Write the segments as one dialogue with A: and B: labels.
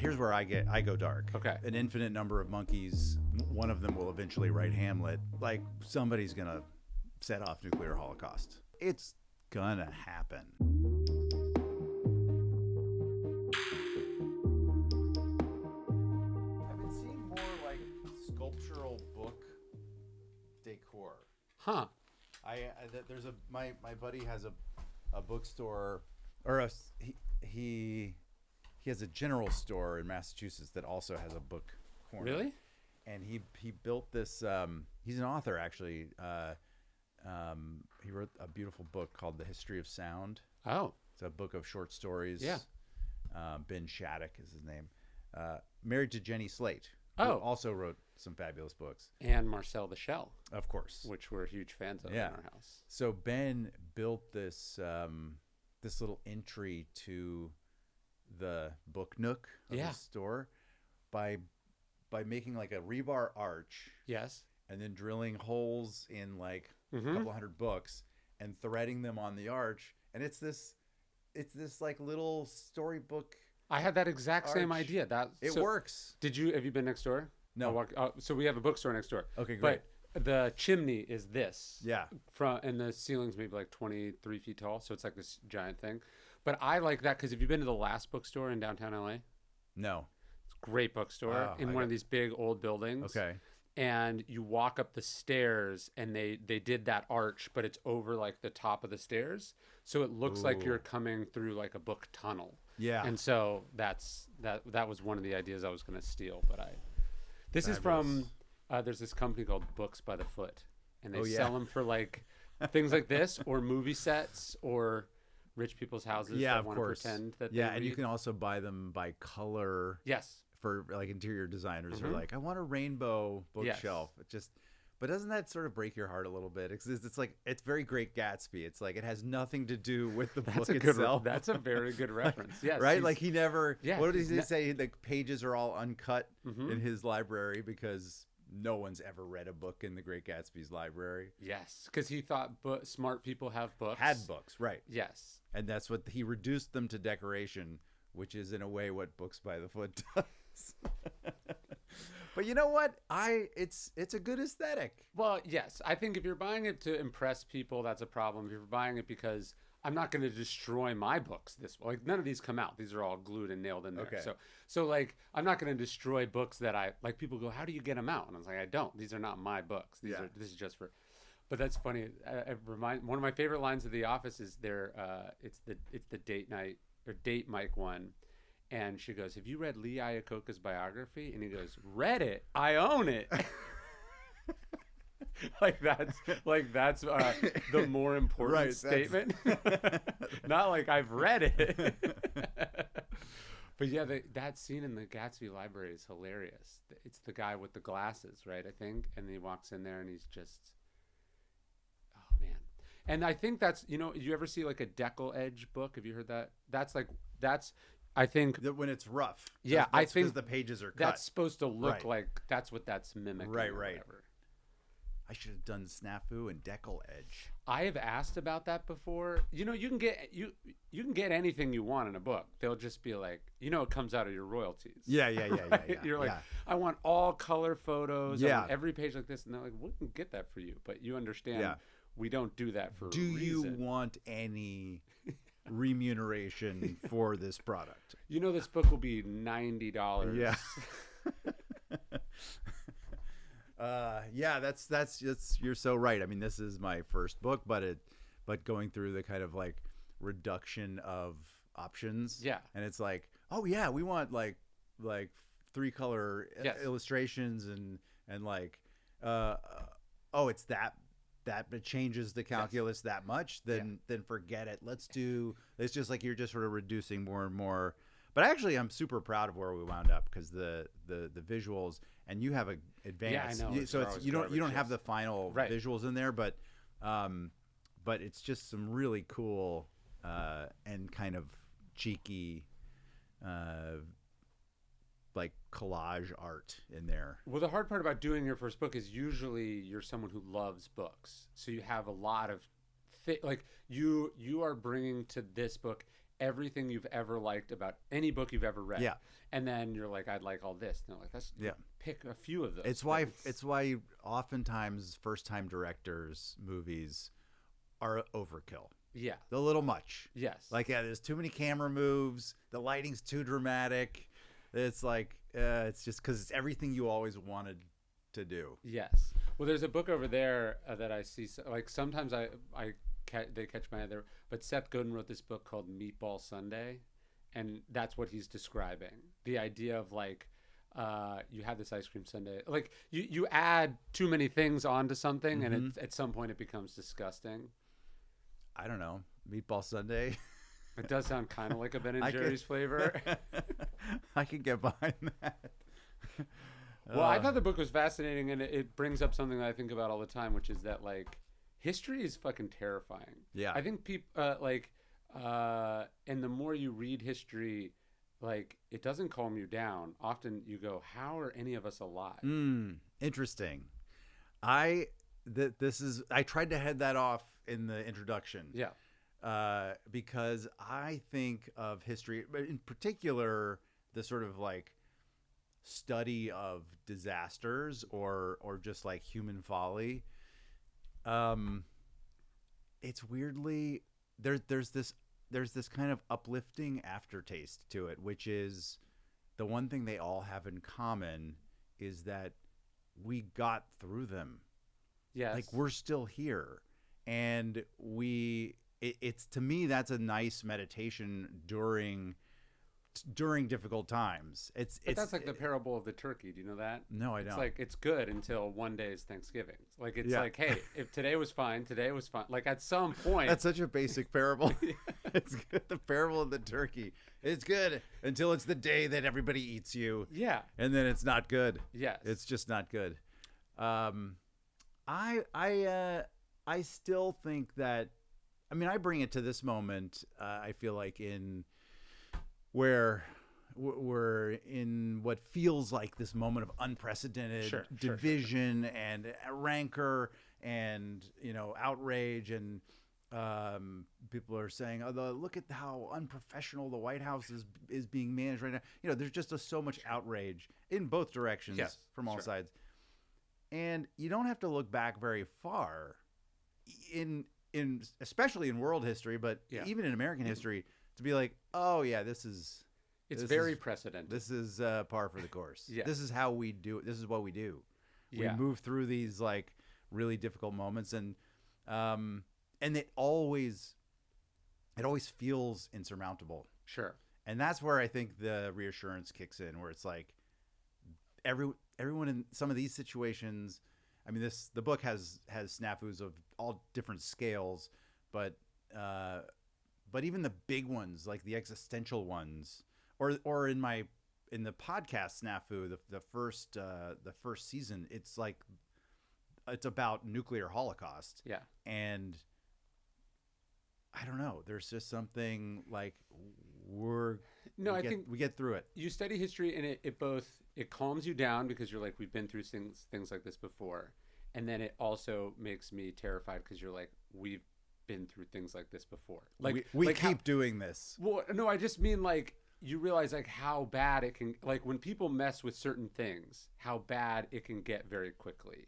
A: here's where I go dark.
B: Okay.
A: An infinite number of monkeys. One of them will eventually write Hamlet. Like somebody's gonna set off nuclear holocaust. It's gonna happen. I've been seeing more like sculptural book decor.
B: Huh.
A: There's my buddy has a bookstore, or he has a general store in Massachusetts that also has a book corner.
B: Really?
A: And he built this. He's an author actually. He wrote a beautiful book called The History of Sound.
B: Oh.
A: It's a book of short stories.
B: Yeah.
A: Ben Shattuck is his name. Married to Jenny Slate. Who
B: Oh.
A: also wrote some fabulous books.
B: And Marcel the Shell,
A: Of course.
B: which we're huge fans of in our house.
A: So Ben built this this little entry to the book nook of the store by making like a rebar arch.
B: Yes.
A: And then drilling holes in like a
B: Mm-hmm.
A: couple hundred books and threading them on the arch. And it's this like little storybook.
B: I had that exact same
A: Arch.
B: idea.
A: It works.
B: Have you been next door?
A: No.
B: So we have a bookstore next door.
A: Okay, great.
B: But the chimney is this.
A: Yeah.
B: And the ceiling's maybe like 23 feet tall. So it's like this giant thing. But I like that because have you been to the last bookstore in downtown LA?
A: No.
B: It's a great bookstore in one of these big old buildings.
A: Okay.
B: And you walk up the stairs and they did that arch, but it's over like the top of the stairs. So it looks like you're coming through like a book tunnel.
A: Yeah.
B: And so that was one of the ideas I was going to steal, but this is from there's this company called Books by the Foot, and they sell them for like things like this or movie sets or rich people's houses that want to pretend that they
A: and
B: read.
A: you can also buy them by color.
B: Yes.
A: For like interior designers who are like, I want a rainbow bookshelf. But doesn't that sort of break your heart a little bit? It's like, it's very Great Gatsby. It's like, it has nothing to do with the book itself.
B: That's a very good reference. Yes.
A: Right? Like he never, what did he say? The pages are all uncut in his library because no one's ever read a book in the Great Gatsby's library.
B: Yes. Because he thought smart people have books.
A: Had books, right.
B: Yes.
A: And that's what he reduced them to decoration, which is in a way what Books by the Foot does. But you know what? It's a good aesthetic.
B: Well, yes. I think if you're buying it to impress people, that's a problem. If you're buying it because I'm not going to destroy my books like none of these come out. These are all glued and nailed in there.
A: Okay.
B: So like I'm not going to destroy books that I like. People go, how do you get them out? And I was like, I don't. These are not my books. This is just for. But that's funny. One of my favorite lines of The Office is it's the date night or date mic one. And she goes, have you read Lee Iacocca's biography? And he goes, read it. I own it. that's the more important statement. Not like I've read it. But yeah, that scene in the Gatsby library is hilarious. It's the guy with the glasses, right? I think. And he walks in there and he's just, oh man. And I think that's, you ever see like a deckle edge book? Have you heard that? I think
A: that when it's rough.
B: Yeah,
A: I think
B: because
A: the pages are cut.
B: That's supposed to look like that's what that's mimicking.
A: Right.
B: Whatever.
A: I should have done SNAFU and deckle edge.
B: I have asked about that before. You can get anything you want in a book. They'll just be like, it comes out of your royalties.
A: Yeah.
B: You're like, I want all color photos on every page like this, and they're like, we can get that for you, but you understand we don't do that for.
A: Do
B: a reason.
A: you want any remuneration for this product?
B: This book will be $90.
A: Yeah. That's you're so right. I mean, this is my first book, but going through the kind of like reduction of options.
B: Yeah.
A: And it's like, oh yeah, we want like 3 color illustrations and like, it's that it changes the calculus that much, then forget it. It's just like you're just sort of reducing more and more. But actually, I'm super proud of where we wound up because the visuals, and you have a advanced.
B: Yeah, I know.
A: So you don't have the final visuals in there, but it's just some really cool and kind of cheeky like collage art in there.
B: Well, the hard part about doing your first book is usually you're someone who loves books, so you have a lot of like you are bringing to this book everything you've ever liked about any book you've ever read.
A: Yeah.
B: And then you're like, I'd like all this. And they're like, that's pick a few of those.
A: It's why oftentimes first time directors movies are overkill.
B: Yeah.
A: A little much.
B: Yes.
A: Like, there's too many camera moves. The lighting's too dramatic. It's like, it's just because it's everything you always wanted to do.
B: Yes. Well, there's a book over there that I see. Like, sometimes they catch my eye there. But Seth Godin wrote this book called Meatball Sunday. And that's what he's describing. The idea of, like, you have this ice cream sundae. Like, you add too many things onto something, and at some point it becomes disgusting.
A: I don't know. Meatball Sunday.
B: It does sound kind of like a Ben & Jerry's flavor.
A: I could get behind that.
B: Well, I thought the book was fascinating, and it brings up something that I think about all the time, which is that, like, history is fucking terrifying.
A: Yeah.
B: I think people, and the more you read history, like, it doesn't calm you down. Often you go, how are any of us alive?
A: Interesting. I tried to head that off in the introduction.
B: Yeah.
A: Because I think of history, but in particular, the sort of like study of disasters or just like human folly. It's weirdly there's this kind of uplifting aftertaste to it, which is the one thing they all have in common is that we got through them.
B: Yes.
A: Like, we're still here. And it's to me, that's a nice meditation during difficult times. But
B: that's like the parable of the turkey. Do you know that?
A: No, I don't.
B: It's like, it's good until one day is Thanksgiving. Like, it's like, hey, if today was fine, today was fine. Like, at some point.
A: That's such a basic parable. It's good. The parable of the turkey. It's good until it's the day that everybody eats you.
B: Yeah.
A: And then it's not good.
B: Yes.
A: It's just not good. I still think that, I mean, I bring it to this moment. I feel like where we're in what feels like this moment of unprecedented division and rancor and, outrage, and people are saying, look at how unprofessional the White House is being managed right now. There's just so much outrage in both directions from all sides. And you don't have to look back very far especially in world history, but even in American history, to be like, oh yeah, it's
B: very precedented. This
A: is par for the course.
B: Yeah.
A: This is how we do it. This is what we do. We
B: Yeah.
A: move through these like really difficult moments, and it always feels insurmountable.
B: Sure.
A: And that's where I think the reassurance kicks in, where it's like everyone in some of these situations. I mean, the book has snafus of all different scales, but even the big ones, like the existential ones, or in the podcast snafu, the first season, it's about nuclear holocaust.
B: Yeah.
A: And I don't know, there's just something like I think we get through it.
B: You study history, and it calms you down because you're like, we've been through things like this before. And then it also makes me terrified because you're like, we've been through things like this before. Like
A: we keep doing this.
B: Well, no, I just mean, like, you realize like how bad it can, like, when people mess with certain things, how bad it can get very quickly.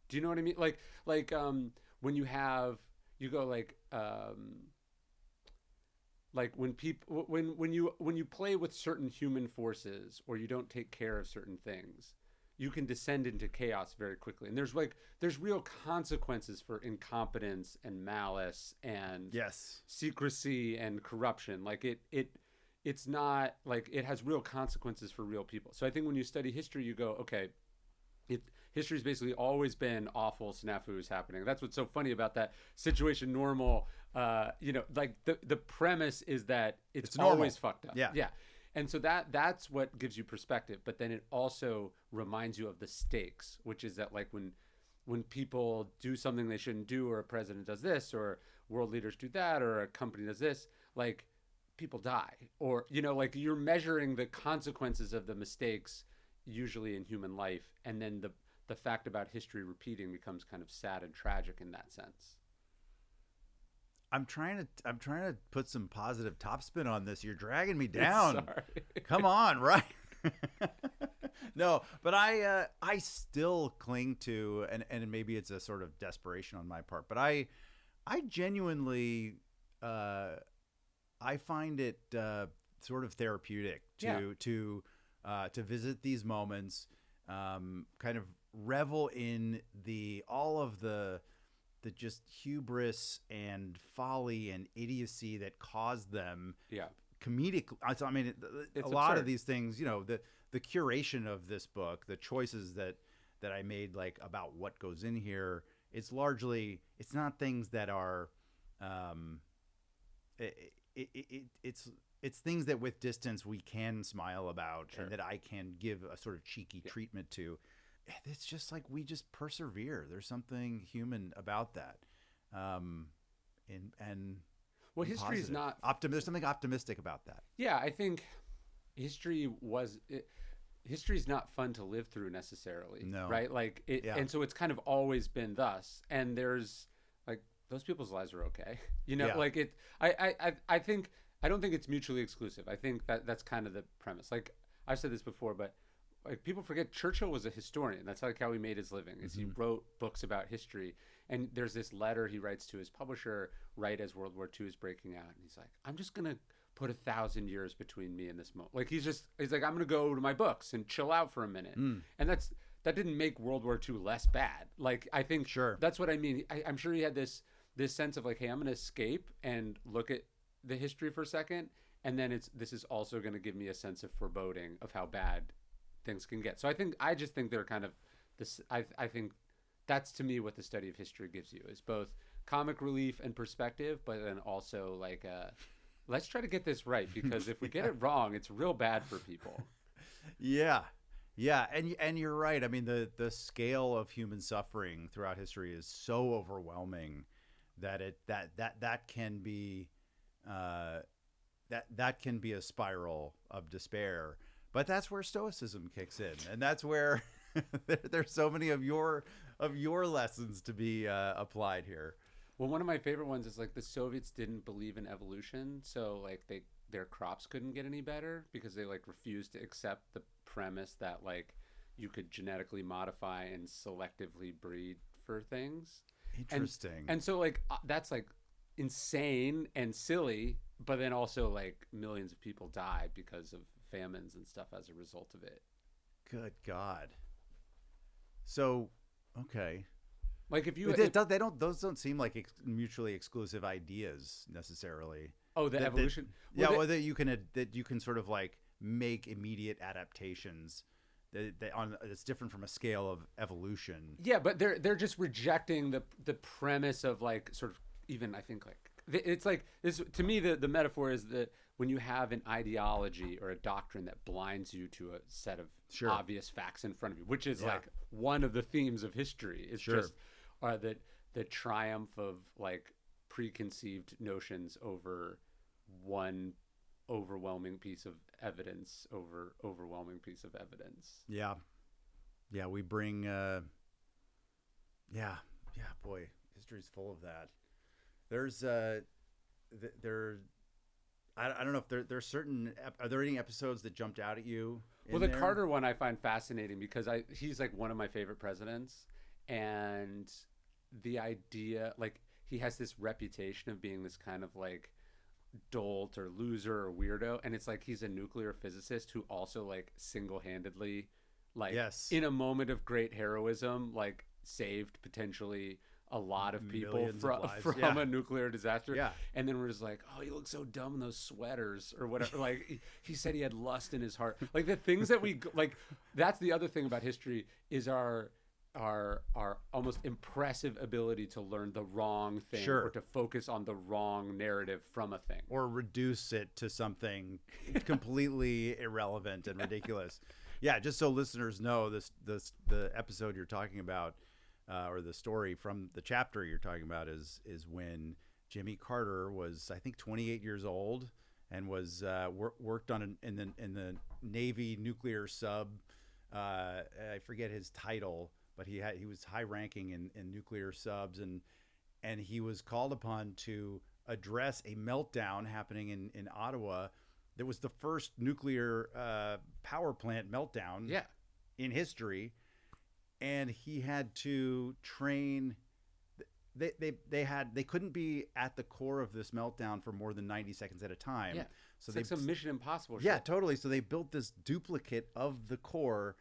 B: Do you know what I mean? Like when you go like when people when you play with certain human forces, or you don't take care of certain things, you can descend into chaos very quickly. And there's real consequences for incompetence and malice and secrecy and corruption. Like it's not like, it has real consequences for real people. So I think when you study history, you go, okay, history's basically always been awful snafus happening. That's what's so funny about that situation normal. Like the premise is that it's always fucked up.
A: Yeah.
B: And so that's what gives you perspective. But then it also reminds you of the stakes, which is that, like, when people do something they shouldn't do, or a president does this, or world leaders do that, or a company does this, like, people die, or, like, you're measuring the consequences of the mistakes usually in human life. And then the fact about history repeating becomes kind of sad and tragic in that sense.
A: I'm trying to put some positive topspin on this. You're dragging me down.
B: Sorry.
A: Come on, right? No, but I still cling to, and maybe it's a sort of desperation on my part, but I genuinely I find it sort of therapeutic to visit these moments, kind of revel in all of the just hubris and folly and idiocy that caused them.
B: Yeah.
A: Comedic. I mean, a lot of these things, the curation of this book, the choices that I made, like about what goes in here, it's not things that are, it's things that with distance we can smile about, and that I can give a sort of cheeky treatment to. It's just like we just persevere. There's something human about that,
B: well, history is not
A: there's something optimistic about that.
B: Yeah, I think history is not fun to live through necessarily.
A: No.
B: Right? Like it, and so it's kind of always been thus. And there's like those people's lives are okay. Like it. I think I don't think it's mutually exclusive. I think that's kind of the premise. Like I've said this before, but like people forget Churchill was a historian. That's like how he made his living. Is he wrote books about history. And there's this letter he writes to his publisher right as World War II is breaking out, and he's like, "I'm just gonna put 1,000 years between me and this moment." Like he's like, "I'm gonna go to my books and chill out for a minute." And that didn't make World War II less bad. Like I think that's what I mean. I'm sure he had this sense of like, "Hey, I'm gonna escape and look at the history for a second, and then this is also gonna give me a sense of foreboding of how bad things can get." So I just think they're kind of this. I think. That's to me what the study of history gives you is both comic relief and perspective, but then also like, let's try to get this right, because if we get it wrong, it's real bad for people. Yeah.
A: And you're right. I mean, the scale of human suffering throughout history is so overwhelming that that can be that can be a spiral of despair. But that's where Stoicism kicks in, and that's where there's so many of your lessons to be applied here.
B: Well, one of my favorite ones is like the Soviets didn't believe in evolution, so like their crops couldn't get any better because they like refused to accept the premise that like you could genetically modify and selectively breed for things.
A: Interesting.
B: And so like that's like insane and silly, but then also like millions of people died because of famines and stuff as a result of it.
A: Good God. So, okay.
B: Like if you
A: those don't seem like mutually exclusive ideas necessarily.
B: Oh, the evolution.
A: That you can sort of like make immediate adaptations it's different from a scale of evolution.
B: Yeah, but they're just rejecting the premise of like sort of even I think like it's like this to me the metaphor is that when you have an ideology or a doctrine that blinds you to a set of obvious facts in front of you, which is like one of the themes of history is just the triumph of like preconceived notions over one overwhelming piece of evidence over overwhelming piece of evidence.
A: Yeah, we bring boy, history's full of that. There's I don't know if there's certain, are there any episodes that jumped out at you?
B: Well, the Carter one I find fascinating because he's like one of my favorite presidents, and the idea, like he has this reputation of being this kind of like dolt or loser or weirdo, and it's like he's a nuclear physicist who also like single-handedly, like in a moment of great heroism, like saved potentially a lot of people from a nuclear disaster.
A: Yeah.
B: And then we're just like, oh, he looks so dumb in those sweaters or whatever. Like he said he had lust in his heart. Like the things that we like, that's the other thing about history is our almost impressive ability to learn the wrong thing or to focus on the wrong narrative from a thing.
A: Or reduce it to something completely irrelevant and ridiculous. Yeah, just so listeners know, the episode you're talking about, or the story from the chapter you're talking about is when Jimmy Carter was, I think, 28 years old and was worked on in the Navy nuclear sub. I forget his title, but he was high ranking in nuclear subs, and he was called upon to address a meltdown happening in Ottawa. That was the first nuclear power plant meltdown in history, and he had to train. They couldn't be at the core of this meltdown for more than 90 seconds at a time.
B: Yeah.
A: So
B: it's like some Mission Impossible shit.
A: Yeah, totally. So they built this duplicate of the core,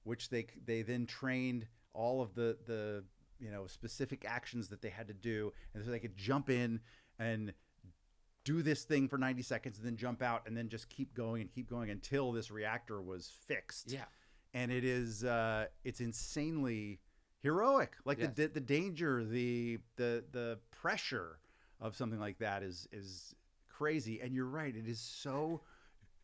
A: which they then trained all of the specific actions that they had to do, and so they could jump in and do this thing for 90 seconds and then jump out and then just keep going until this reactor was fixed.
B: Yeah.
A: And it is it's insanely heroic. Like the danger, the pressure of something like that is crazy. And you're right, it is so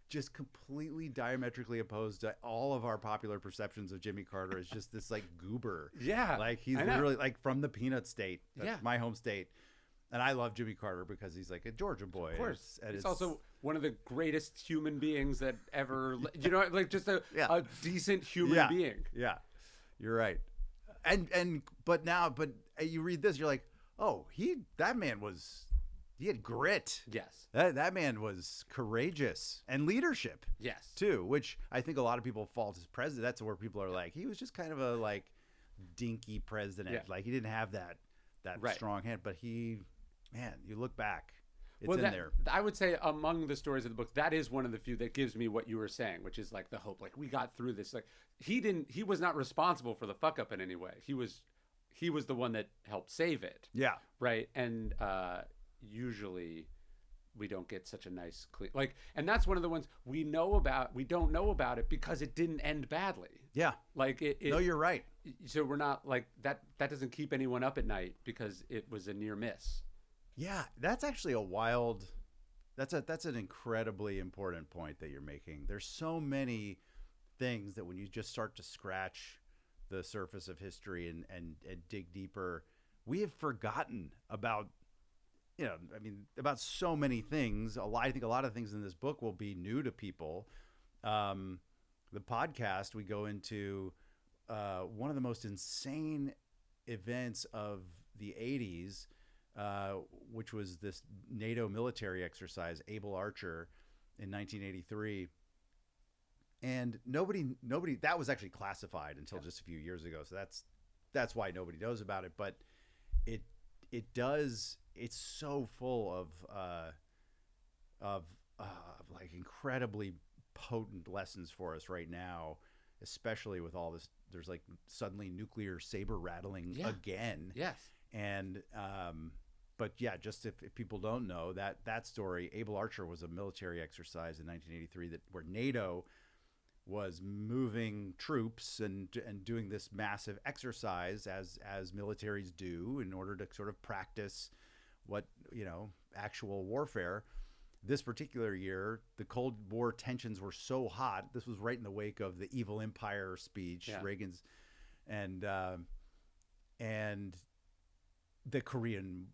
A: just completely diametrically opposed to all of our popular perceptions of Jimmy Carter as just this like goober.
B: Yeah.
A: Like he's literally like from the peanut state, my home state. And I love Jimmy Carter because he's like a Georgia boy.
B: Of course.
A: And
B: he's also one of the greatest human beings that ever, like just a decent human being.
A: Yeah. You're right. But you read this, you're like, oh, that man he had grit.
B: Yes.
A: That man was courageous and leadership.
B: Yes.
A: Too, which I think a lot of people fault as president. That's where people are like, he was just kind of a like dinky president. Yeah. Like he didn't have that strong hand, but man, you look back, it's in there.
B: I would say among the stories of the book, that is one of the few that gives me what you were saying, which is like the hope. Like we got through this. Like he was not responsible for the fuck up in any way. He was the one that helped save it.
A: Yeah.
B: Right. And usually we don't get such a nice clean and that's one of the ones we don't know about it because it didn't end badly.
A: Yeah.
B: Like it
A: no, you're right.
B: So we're not like that doesn't keep anyone up at night because it was a near miss.
A: Yeah, that's actually that's an incredibly important point that you're making. There's so many things that when you just start to scratch the surface of history and dig deeper, we have forgotten about, about so many things. I think a lot of things in this book will be new to people. The podcast, we go into one of the most insane events of the 80s, which was this NATO military exercise, Able Archer, in 1983. And nobody that was actually classified until just a few years ago. So that's why nobody knows about it. But it's so full of like incredibly potent lessons for us right now, especially with all this. There's like suddenly nuclear saber rattling again.
B: Yes.
A: And but yeah, just if people don't know that story, Able Archer was a military exercise in 1983 where NATO was moving troops and doing this massive exercise as militaries do in order to sort of practice what, actual warfare. This particular year, the Cold War tensions were so hot. This was right in the wake of the Evil Empire speech, Reagan's, and that Korean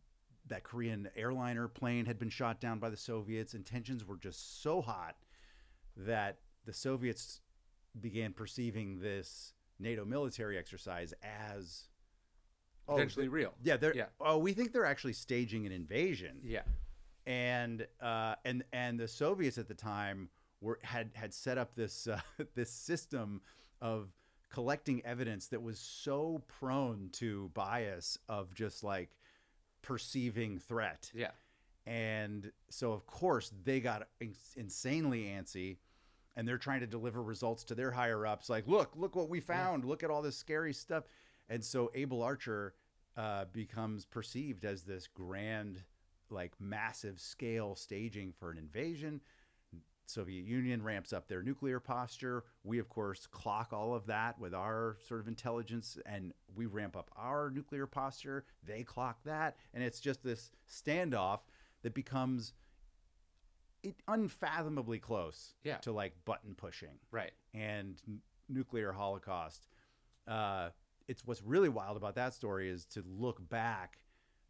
A: airliner plane had been shot down by the Soviets, and tensions were just so hot that the Soviets began perceiving this NATO military exercise as
B: potentially real.
A: Yeah, we think they're actually staging an invasion.
B: Yeah.
A: And the Soviets at the time had set up this this system of collecting evidence that was so prone to bias of just like perceiving threat.
B: Yeah.
A: And so of course they got insanely antsy, and they're trying to deliver results to their higher ups. Like, look what we found. Yeah. Look at all this scary stuff. And so Able Archer becomes perceived as this grand, like massive scale staging for an invasion. Soviet Union ramps up their nuclear posture. We, of course, clock all of that with our sort of intelligence, and we ramp up our nuclear posture. They clock that. And it's just this standoff that becomes unfathomably close to like button pushing.
B: Right.
A: And nuclear holocaust. It's what's really wild about that story is to look back,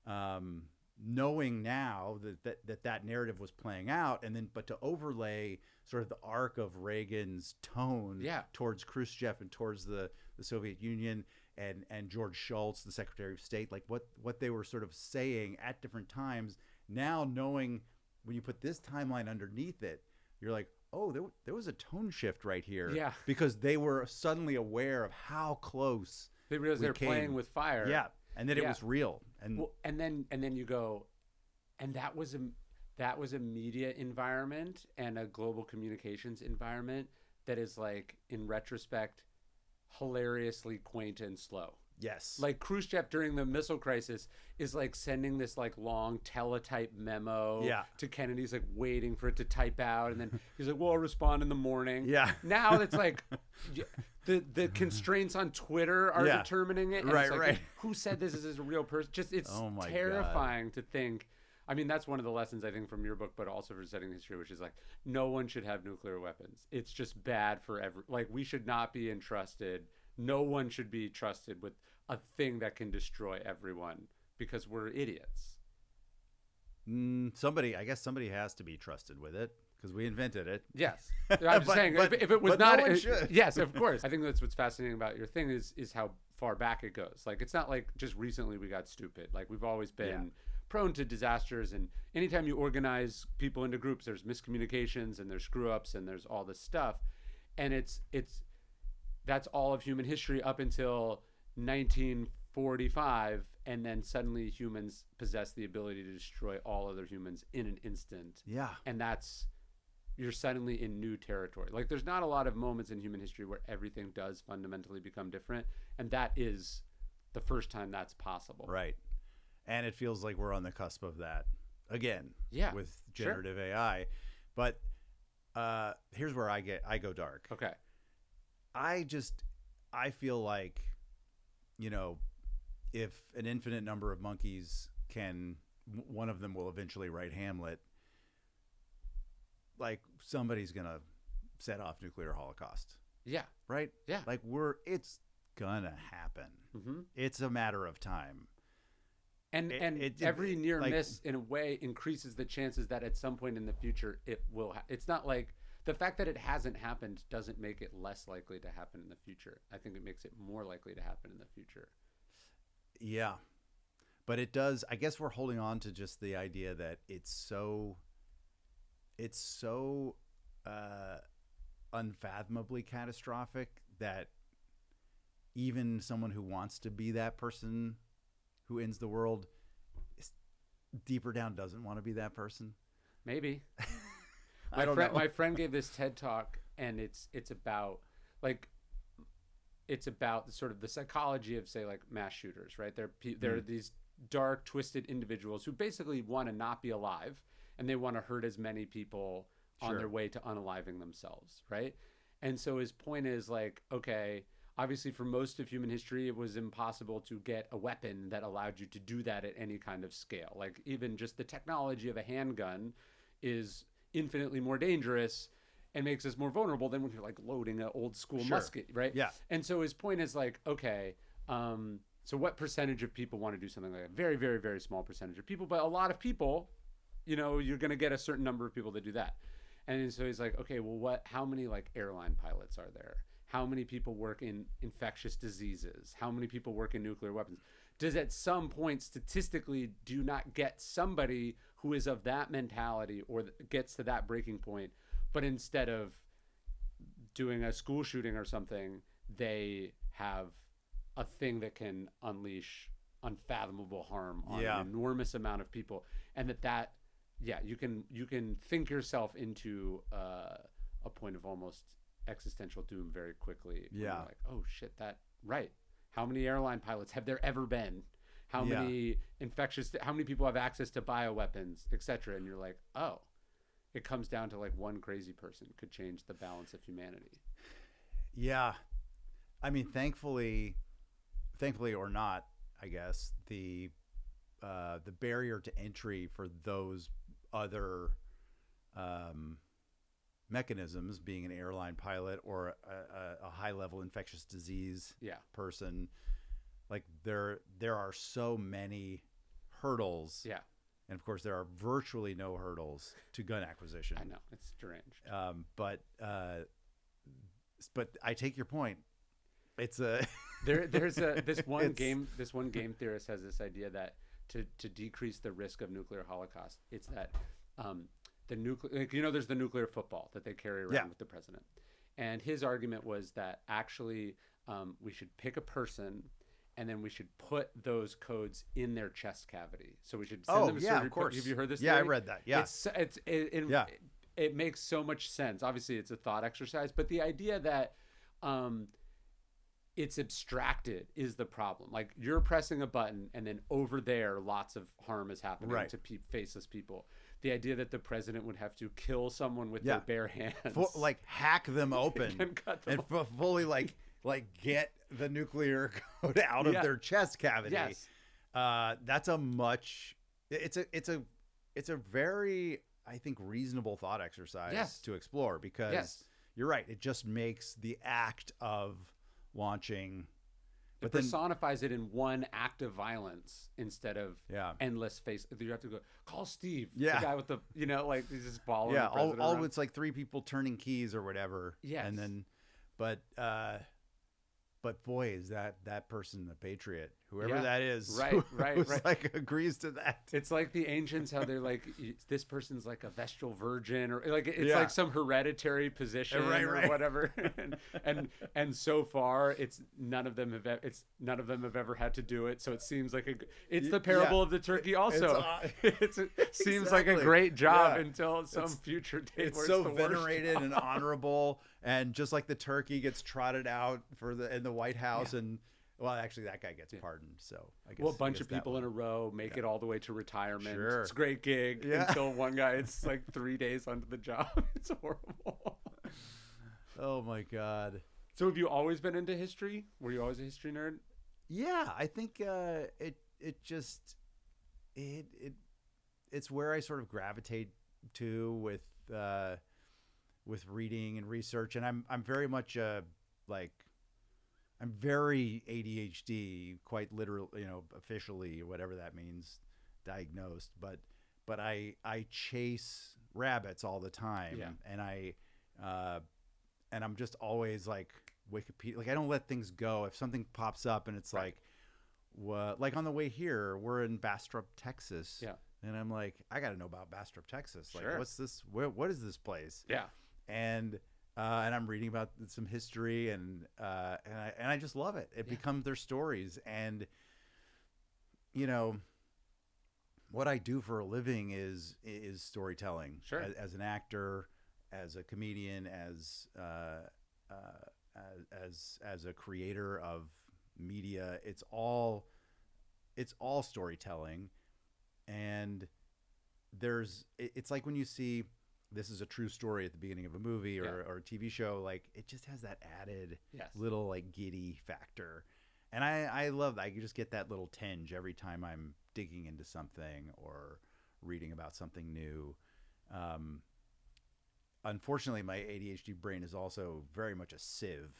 A: knowing now that narrative was playing out, and then but to overlay sort of the arc of Reagan's tone towards Khrushchev and towards the Soviet Union and George Shultz, the Secretary of State, like what they were sort of saying at different times, now knowing when you put this timeline underneath it, you're like, oh, there was a tone shift right here.
B: Yeah.
A: Because they were suddenly aware of how close
B: they realized they're playing with fire.
A: Yeah. And that it was real. And
B: and then you go, and that was a media environment and a global communications environment that is like, in retrospect, hilariously quaint and slow.
A: Yes.
B: Like Khrushchev during the missile crisis is like sending this like long teletype memo to Kennedy's, like waiting for it to type out. And then he's like, well, I'll respond in the morning.
A: Yeah.
B: Now it's like the constraints on Twitter are determining it. And
A: right,
B: it's like,
A: right.
B: Who said this is a real person? Just, it's terrifying to think. I mean, that's one of the lessons, I think, from your book, but also for studying history, which is like, no one should have nuclear weapons. It's just bad for like, we should not be entrusted. No one should be trusted with a thing that can destroy everyone because we're idiots.
A: I guess somebody has to be trusted with it because we invented it.
B: Yes. I'm just saying, if it was not,
A: no one should.
B: Yes, of course. I think that's what's fascinating about your thing is how far back it goes. Like, it's not like just recently we got stupid. Like, we've always been prone to disasters, and anytime you organize people into groups, there's miscommunications and there's screw ups and there's all this stuff. And that's all of human history up until 1945, and then suddenly humans possess the ability to destroy all other humans in an instant.
A: Yeah.
B: And you're suddenly in new territory. Like, there's not a lot of moments in human history where everything does fundamentally become different, and that is the first time that's possible.
A: Right. And it feels like we're on the cusp of that again.
B: Yeah.
A: With generative AI. But here's where I go dark.
B: Okay.
A: I feel like, you know, if an infinite number of monkeys one of them will eventually write Hamlet, like, somebody's going to set off nuclear holocaust.
B: Yeah.
A: Right?
B: Yeah.
A: Like, it's going to happen. Mm-hmm. It's a matter of time.
B: And every near miss, in a way, increases the chances that at some point in the future it will. It's not like the fact that it hasn't happened doesn't make it less likely to happen in the future. I think it makes it more likely to happen in the future. Yeah.
A: But it does. I guess we're holding on to just the idea that it's so unfathomably catastrophic that even someone who wants to be that person who ends the world deeper down doesn't want to be that person.
B: Maybe.
A: I don't know.
B: My friend gave this TED talk, and it's about sort of the psychology of, say, like mass shooters, right? They're these dark, twisted individuals who basically want to not be alive, and they want to hurt as many people on their way to unaliving themselves, right? And so his point is like, okay, obviously for most of human history, it was impossible to get a weapon that allowed you to do that at any kind of scale. Like, even just the technology of a handgun is infinitely more dangerous and makes us more vulnerable than when you're like loading an old school musket, right?
A: Yeah.
B: And so his point is like, okay, so what percentage of people want to do something like that? Very, very, very small percentage of people, but a lot of people, you know, you're going to get a certain number of people that do that. And so he's like, okay, well, how many like airline pilots are there? How many people work in infectious diseases? How many people work in nuclear weapons? Does at some point statistically do not get somebody who is of that mentality or gets to that breaking point, but instead of doing a school shooting or something, they have a thing that can unleash unfathomable harm on an enormous amount of people, and that you can think yourself into a point of almost existential doom very quickly.
A: Yeah.
B: You're like, oh shit, right. How many airline pilots have there ever been? How many how many people have access to bioweapons, etc.? And you're like, oh, it comes down to like one crazy person could change the balance of humanity.
A: Yeah. I mean, thankfully or not, I guess, the barrier to entry for those other mechanisms, being an airline pilot or a high-level infectious disease person, like there are so many hurdles. Yeah. And of course, there are virtually no hurdles to gun acquisition.
B: I know, it's deranged.
A: But I take your point. It's a
B: there's this one game theorist has this idea that to decrease the risk of nuclear holocaust, it's that the nuclear, like, there's the nuclear football that they carry around with the president. And his argument was that actually we should pick a person and then we should put those codes in their chest cavity. So we should send them a surgery.
A: Of course.
B: Have you heard this?
A: Yeah,
B: theory?
A: I read that. Yeah.
B: It makes so much sense. Obviously, it's a thought exercise, but the idea that it's abstracted is the problem. Like, you're pressing a button and then over there, lots of harm is happening to faceless people. The idea that the president would have to kill someone with their bare hands,
A: like hack them open
B: and cut them
A: and fully like get the nuclear code out of their chest cavity.
B: Yes.
A: That's a much. It's a very, I think, reasonable thought exercise to explore, because you're right. It just makes the act of launching.
B: It personifies it in one act of violence instead of endless face. You have to go call Steve, the guy with the, like, he's just following.
A: Yeah, all it's like 3 people turning keys or whatever.
B: Yes.
A: And then, but boy, is that person a patriot? Whoever that is, right. Like agrees to that.
B: It's like the ancients, how they're like, this person's like a vestal virgin, or like it's like some hereditary position, or whatever. and so far, none of them have ever had to do it. So it seems like it's the parable of the turkey. Also, it seems like a great job until some future date.
A: It's so venerated and honorable, and just like the turkey gets trotted out in the White House and. Well, actually, that guy gets pardoned, so I guess.
B: Well, a bunch of people in a row make it all the way to retirement.
A: Sure.
B: It's a great gig until one guy, it's like 3 days onto the job. It's horrible.
A: Oh, my God.
B: So have you always been into history? Were you always a history nerd?
A: Yeah, I think it's where I sort of gravitate to with reading and research, and I'm very much I'm very ADHD, quite literally, officially, whatever that means, diagnosed. But I chase rabbits all the time, and I'm just always like Wikipedia. Like, I don't let things go. If something pops up and it's like on the way here, we're in Bastrop, Texas. Yeah. And I'm like, I got to know about Bastrop, Texas. Like, what's this? What is this place? Yeah. And I'm reading about some history, and I just love it. It becomes their stories, and what I do for a living is storytelling. Sure. As an actor, as a comedian, as a creator of media, it's all storytelling, and it's like when you see. This is a true story at the beginning of a movie or a TV show. Like, it just has that added little like giddy factor. And I love that. I can just get that little tinge every time I'm digging into something or reading about something new. Unfortunately, my ADHD brain is also very much a sieve.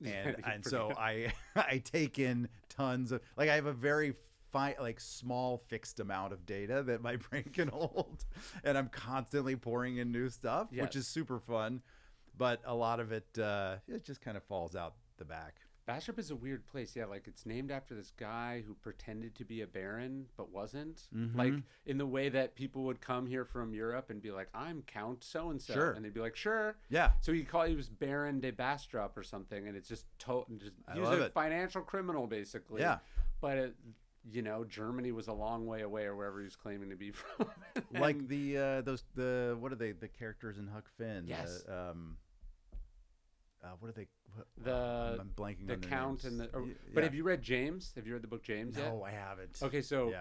A: And so I take in tons of, like, I have a very small fixed amount of data that my brain can hold, and I'm constantly pouring in new stuff, which is super fun, but a lot of it just kind of falls out the back.
B: Bastrop is a weird place. Yeah, like, it's named after this guy who pretended to be a baron but wasn't. Mm-hmm. Like, in the way that people would come here from Europe and be like, I'm Count so and so, and they'd be like, sure. Yeah. So he was Baron de Bastrop or something, and it's just he was a financial criminal basically. Yeah. But Germany was a long way away, or wherever he was claiming to be from.
A: Like what are they? The characters in Huck Finn. Yes. What are they? I'm blanking on their
B: Count
A: names.
B: But have you read James? Have you read the book James yet?
A: No, I haven't.
B: Okay, so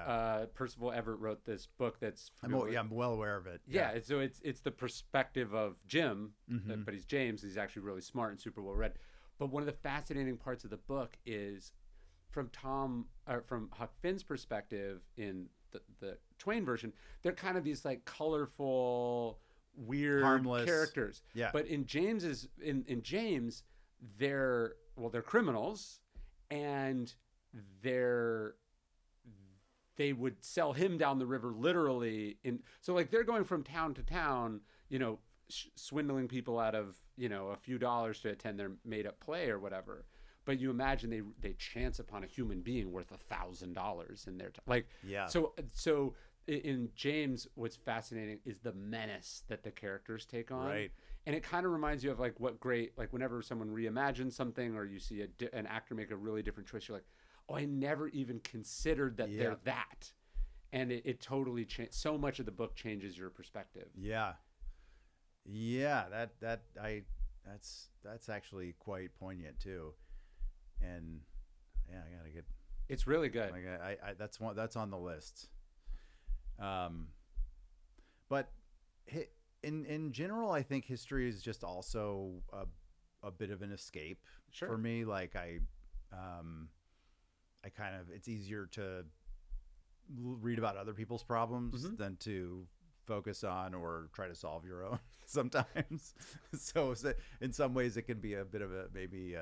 B: Percival Everett wrote this book that's.
A: I'm well aware of it.
B: Yeah, so it's the perspective of Jim, but he's James. He's actually really smart and super well read. But one of the fascinating parts of the book is. From Huck Finn's perspective in the Twain version, they're kind of these like colorful, weird, harmless characters. Yeah. But in James's in James, they're criminals, and they would sell him down the river literally. So like they're going from town to town, swindling people out of a few dollars to attend their made up play or whatever. But you imagine they chance upon a human being worth $1,000 in their time. Like,
A: yeah.
B: So in James, what's fascinating is the menace that the characters take on.
A: Right.
B: And it kind of reminds you of like whenever someone reimagines something or you see an actor make a really different choice, you're like, oh, I never even considered that they're that. And it totally changed. So much of the book changes your perspective.
A: Yeah. That's actually quite poignant too. And yeah, I gotta get.
B: It's really good.
A: Like that's on the list. But in general, I think history is just also a bit of an escape for me. Like I kind of, it's easier to read about other people's problems than to focus on or try to solve your own sometimes. So in some ways it can be a bit of a maybe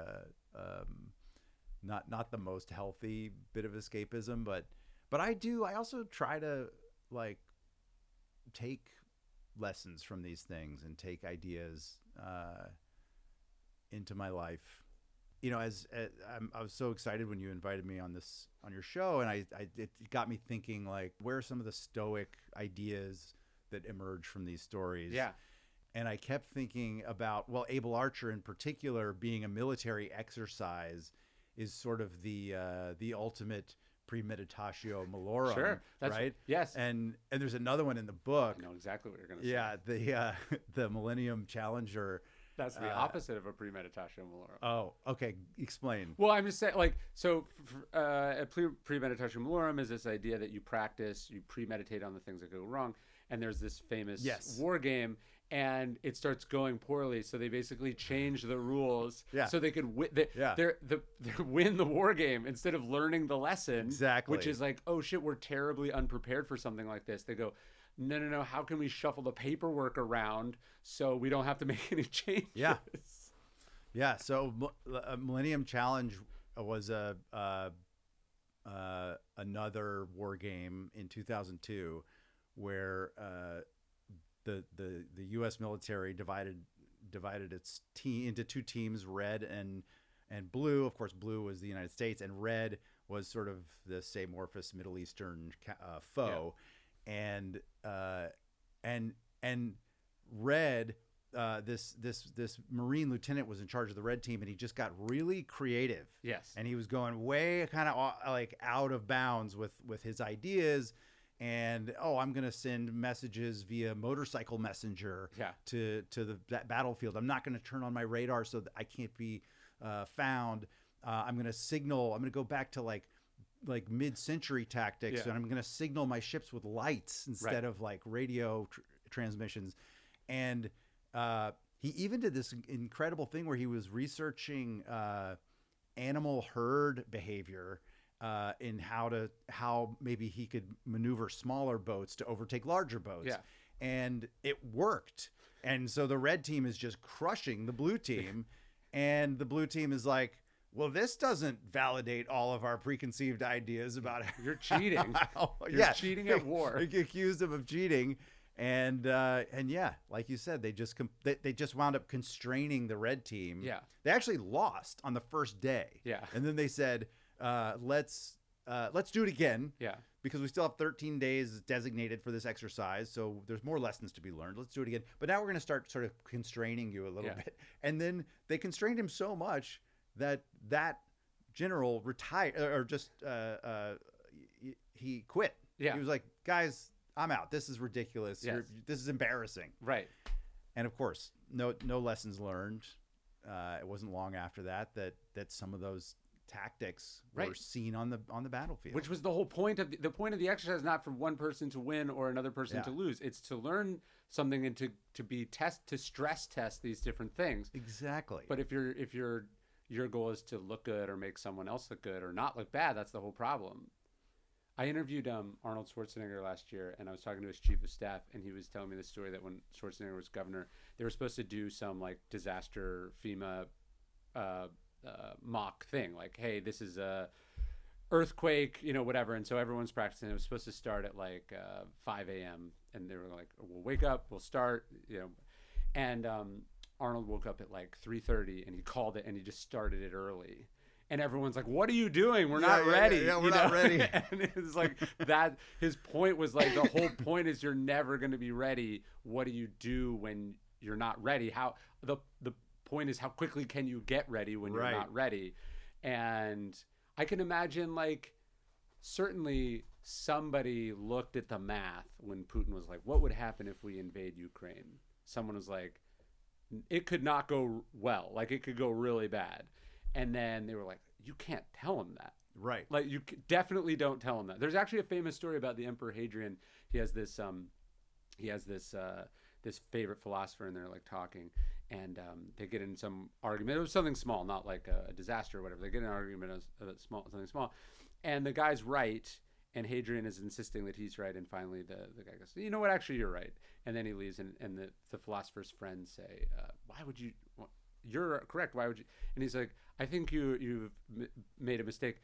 A: not the most healthy bit of escapism, but I also try to like take lessons from these things and take ideas into my life. You know, I was so excited when you invited me on your show, and it got me thinking, like, where are some of the Stoic ideas that emerge from these stories?
B: Yeah.
A: And I kept thinking about, well, Able Archer in particular being a military exercise is sort of the ultimate premeditatio malorum.
B: Sure. That's
A: right?
B: Yes.
A: And there's another one in the book.
B: I know exactly what you're going to say.
A: Yeah, the Millennium Challenger.
B: That's the opposite of a premeditatio malorum.
A: Oh, okay. Explain.
B: Well, I'm just saying, like, so a premeditatio malorum is this idea that you premeditate on the things that go wrong. And there's this famous war game, and it starts going poorly. So they basically change the rules so they could win the war game instead of learning the lesson.
A: Exactly.
B: Which is like, oh shit, we're terribly unprepared for something like this. They go, no, how can we shuffle the paperwork around so we don't have to make any changes?
A: Yeah. So Millennium Challenge was another war game in 2002 where the U.S. military divided its team into two teams, red and blue. Of course, blue was the United States, and red was sort of this amorphous Middle Eastern foe. And red, this Marine lieutenant was in charge of the red team, and he just got really creative.
B: Yes.
A: And he was going way kind of like out of bounds with his ideas. And I'm going to send messages via motorcycle messenger to that battlefield. I'm not going to turn on my radar so that I can't be found. I'm going to signal. I'm going to go back to like mid-century tactics, and I'm going to signal my ships with lights instead of like radio transmissions. And he even did this incredible thing where he was researching animal herd behavior in how maybe he could maneuver smaller boats to overtake larger boats. Yeah. And it worked. And so the red team is just crushing the blue team, and the blue team is like, well, this doesn't validate all of our preconceived ideas about it.
B: You're cheating. You're cheating at war.
A: They accused him of cheating. And yeah, like you said, they just wound up constraining the red team.
B: Yeah.
A: They actually lost on the first day.
B: Yeah.
A: And then they said, let's do it again.
B: Yeah.
A: Because we still have 13 days designated for this exercise, so there's more lessons to be learned. Let's do it again. But now we're going to start sort of constraining you a little bit. And then they constrained him so much that general retired, or just he quit.
B: Yeah.
A: He was like, guys, I'm out. This is ridiculous.
B: Yes.
A: This is embarrassing.
B: Right.
A: And of course, no lessons learned. It wasn't long after that some of those tactics were seen on the battlefield,
B: which was the whole point of the exercise, not for one person to win or another person to lose. It's to learn something and to stress test these different things.
A: Exactly.
B: But if your goal is to look good or make someone else look good or not look bad, that's the whole problem. I interviewed Arnold Schwarzenegger last year, and I was talking to his chief of staff, and he was telling me the story that when Schwarzenegger was governor, they were supposed to do some like disaster FEMA mock thing, like, hey, this is a earthquake, whatever. And so everyone's practicing. It was supposed to start at like 5 a.m. and they were like, we'll wake up, we'll start, and Arnold woke up at like 3:30, and he called it, and he just started it early. and everyone's like, what are you doing? We're not ready.
A: Yeah, we're not ready.
B: And it's like that. His point was like, the whole point is you're never going to be ready. What do you do when you're not ready? How the point is, how quickly can you get ready when you're not ready? And I can imagine, like, certainly somebody looked at the math when Putin was like, what would happen if we invade Ukraine? Someone was like, it could not go well. Like, it could go really bad. And then they were like, you can't tell him that.
A: Right.
B: Like, you definitely don't tell him that. There's actually a famous story about the Emperor Hadrian. He has this this favorite philosopher, and they're like talking, and they get in some argument. It was something small, not like a disaster or whatever. They get in an argument of something small, and the guy's right, and Hadrian is insisting that he's right, and finally the guy goes, you know what, actually you're right. And then he leaves, and the philosopher's friends say, why would you, you're correct, why would you? And he's like, I think you've made a mistake.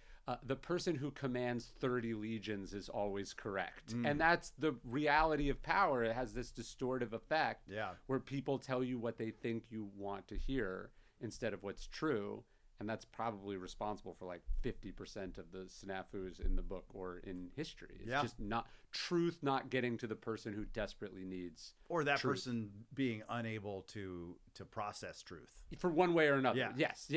B: The person who commands 30 legions is always correct. And that's the reality of power. It has this distortive effect where people tell you what they think you want to hear instead of what's true. And that's probably responsible for like 50% of the SNAFUs in the book or in history. It's just not truth, not getting to the person who desperately needs,
A: or that
B: truth.
A: person being unable to process truth
B: For one way or another.
A: Yeah.
B: Yes.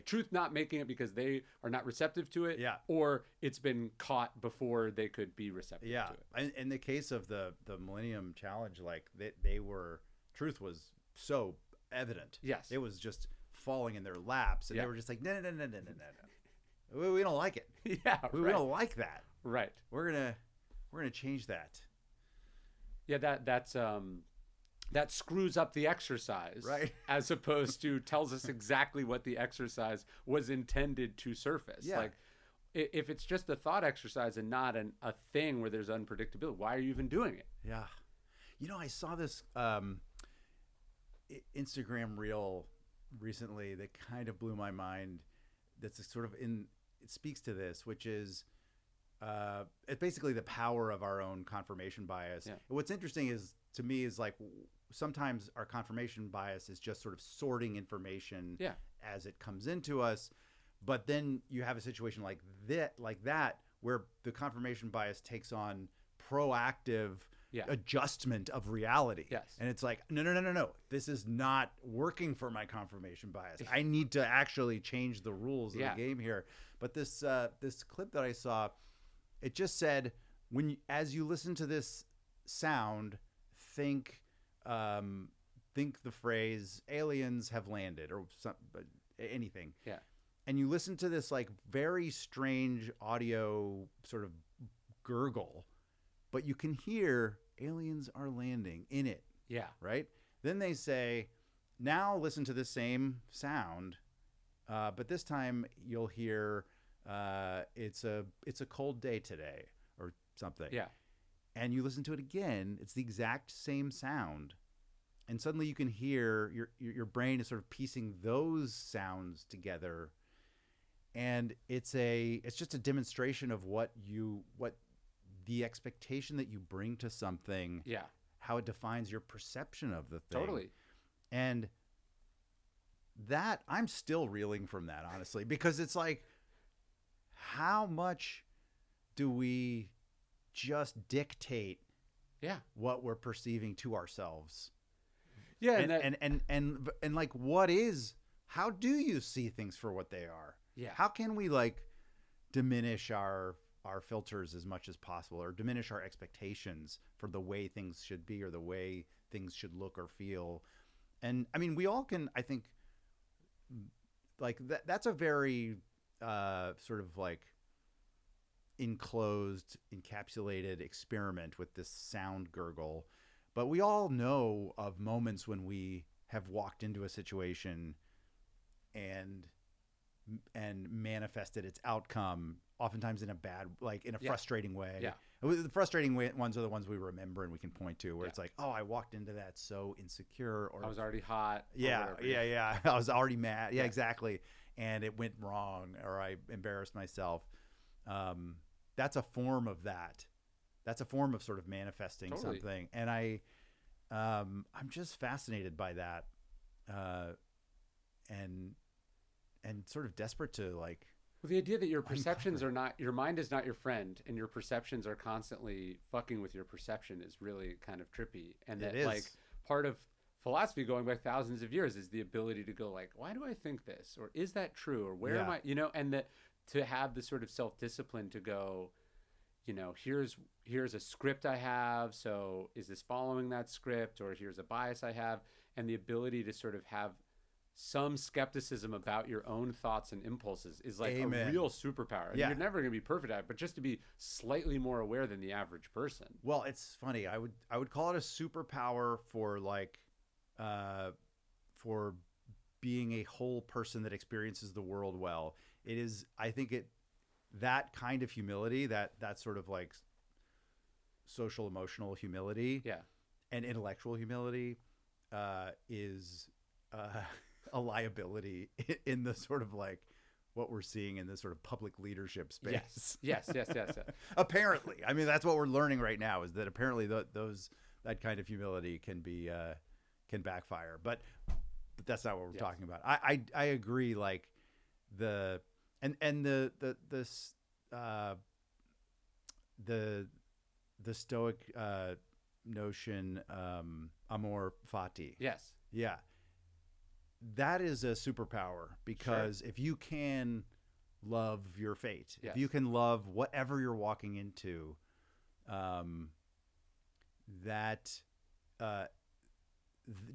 B: Truth not making it because they are not receptive to it.
A: Yeah.
B: Or it's been caught before they could be receptive to it.
A: In the case of the Millennium Challenge, like they were, truth was so evident.
B: Yes.
A: It was just falling in their laps, and they were just like, no, we don't like it. We don't like that.
B: Right.
A: We're gonna change that.
B: Yeah, that screws up the exercise,
A: right?
B: As opposed to tells us exactly what the exercise was intended to surface.
A: Yeah.
B: Like, if it's just a thought exercise and not a thing where there's unpredictability, why are you even doing it?
A: Yeah. You know, I saw this Instagram reel recently that kind of blew my mind. That's sort of it speaks to this, which is it's basically the power of our own confirmation bias.
B: Yeah.
A: What's interesting is, to me, is like sometimes our confirmation bias is just sort of sorting information as it comes into us. But then you have a situation like that where the confirmation bias takes on proactive adjustment of reality.
B: Yes.
A: And it's like, no. This is not working for my confirmation bias. I need to actually change the rules of the game here. But this clip that I saw, it just said, as you listen to this sound, think the phrase aliens have landed or anything.
B: Yeah.
A: And you listen to this like very strange audio sort of gurgle, but you can hear aliens are landing in it.
B: Yeah.
A: Right? Then they say, now listen to the same sound, but this time you'll hear it's a cold day today or something.
B: Yeah.
A: And you listen to it again, it's the exact same sound. And suddenly you can hear your brain is sort of piecing those sounds together. And it's just a demonstration of what the expectation that you bring to something, how it defines your perception of the thing.
B: Totally.
A: And that, I'm still reeling from that, honestly, because it's like, how much do we just dictate what we're perceiving to ourselves?
B: Yeah.
A: And like, how do you see things for what they are?
B: Yeah.
A: How can we like diminish our filters as much as possible, or diminish our expectations for the way things should be or the way things should look or feel? And I mean, we all can, I think, like that's a very sort of like enclosed, encapsulated experiment with this sound gurgle. But we all know of moments when we have walked into a situation and manifested its outcome, oftentimes in a bad, like in a frustrating way. Yeah. The frustrating ones are the ones we remember and we can point to, where it's like, oh, I walked into that so insecure, or
B: I was already hot.
A: Yeah. I was already mad. Yeah, exactly. And it went wrong, or I embarrassed myself. That's a form of that. That's a form of sort of manifesting something. And I'm just fascinated by that. And sort of desperate to like.
B: Well, the idea that your perceptions are not, your mind is not your friend, and your perceptions are constantly fucking with your perception is really kind of trippy. And that like part of philosophy going back thousands of years is the ability to go like, why do I think this? Or is that true? Or where am I, you know, and that to have the sort of self-discipline to go, you know, here's a script I have. So is this following that script? Or here's a bias I have. And the ability to sort of have some skepticism about your own thoughts and impulses is like a real superpower. Yeah. You're never going to be perfect at it, but just to be slightly more aware than the average person.
A: Well, it's funny. I would call it a superpower for like, for being a whole person that experiences the world well. It is, I think that kind of humility, that sort of like social emotional humility, and intellectual humility, is a liability in the sort of like what we're seeing in this sort of public leadership space.
B: Yes.
A: Apparently, I mean, that's what we're learning right now, is that apparently that kind of humility can backfire, but that's not what we're talking about. I agree. Like the Stoic notion, Amor, Fati.
B: Yes.
A: Yeah. That is a superpower, because if you can love your fate, if you can love whatever you're walking into,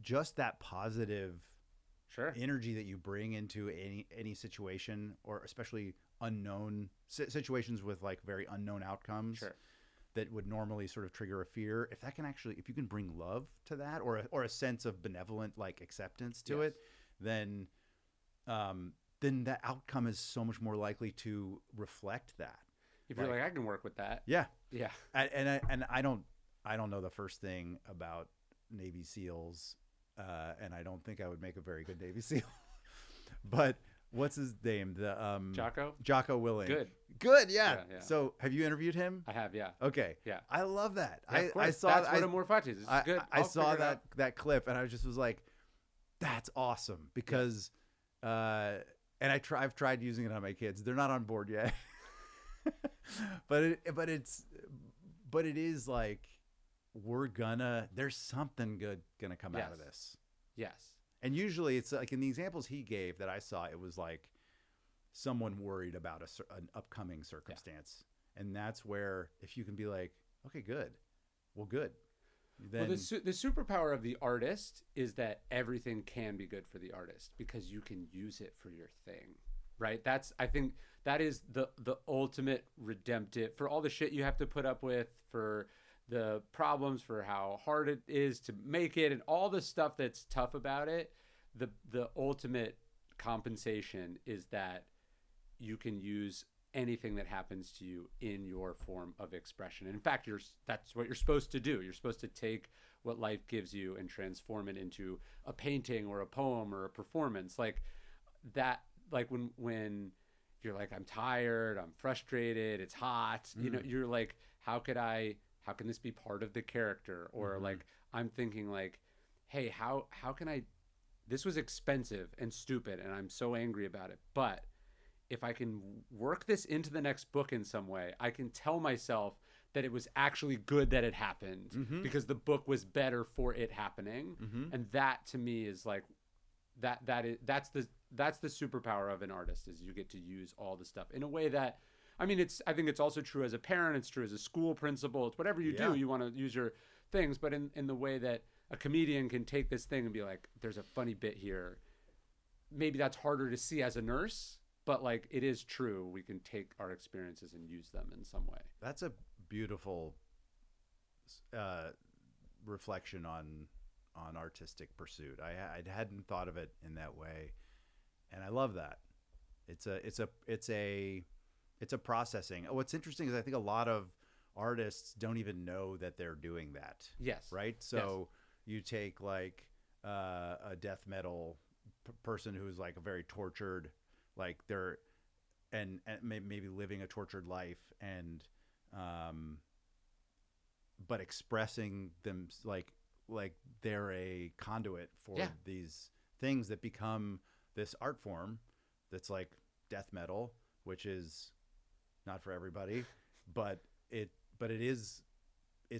A: just that positive energy that you bring into any situation, or especially unknown situations with like very unknown outcomes that would normally sort of trigger a fear, if you can bring love to that, or a sense of benevolent like acceptance to it, then that outcome is so much more likely to reflect that.
B: If you're like, I can work with that.
A: Yeah. And I don't know the first thing about Navy SEALs, and I don't think I would make a very good Navy SEAL. But what's his name? The Jocko Willing. Good. Yeah. So have you interviewed him?
B: I have. Yeah.
A: Okay.
B: Yeah.
A: I love that.
B: Yeah, I saw. That's what Amor Fati is. This is good.
A: I saw that clip, and I just was like, that's awesome, because and I've tried using it on my kids. They're not on board yet. but it is like, there's something good gonna come out of this.
B: Yes.
A: And usually it's like in the examples he gave that I saw, it was like someone worried about an upcoming circumstance. And that's where, if you can be like, okay, good. Well, good. Then,
B: the superpower of the artist is that everything can be good for the artist, because you can use it for your thing, right? I think that is the ultimate redemptive for all the shit you have to put up with, for the problems, for how hard it is to make it, and all the stuff that's tough about it. The ultimate compensation is that you can use anything that happens to you in your form of expression. And in fact, that's what you're supposed to do. You're supposed to take what life gives you and transform it into a painting or a poem or a performance. Like that, like when you're like, I'm tired, I'm frustrated, it's hot, you know, you're like, how can this be part of the character? Or like, I'm thinking like, hey, how can this was expensive and stupid, and I'm so angry about it, but if I can work this into the next book in some way, I can tell myself that it was actually good that it happened, because the book was better for it happening. And that to me is like, that's the superpower of an artist, is you get to use all the stuff in a way that, I mean, I think it's also true as a parent, it's true as a school principal, it's whatever you do, you want to use your things, but in the way that a comedian can take this thing and be like, there's a funny bit here. Maybe that's harder to see as a nurse, but like, it is true. We can take our experiences and use them in some way.
A: That's a beautiful reflection on artistic pursuit. I hadn't thought of it in that way, and I love that. It's a processing. What's interesting is I think a lot of artists don't even know that they're doing that.
B: Yes.
A: Right. So you take like a death metal person who's like a very tortured, like they're and maybe living a tortured life, and but expressing them like they're a conduit for these things that become this art form, that's like death metal, which is not for everybody, but it's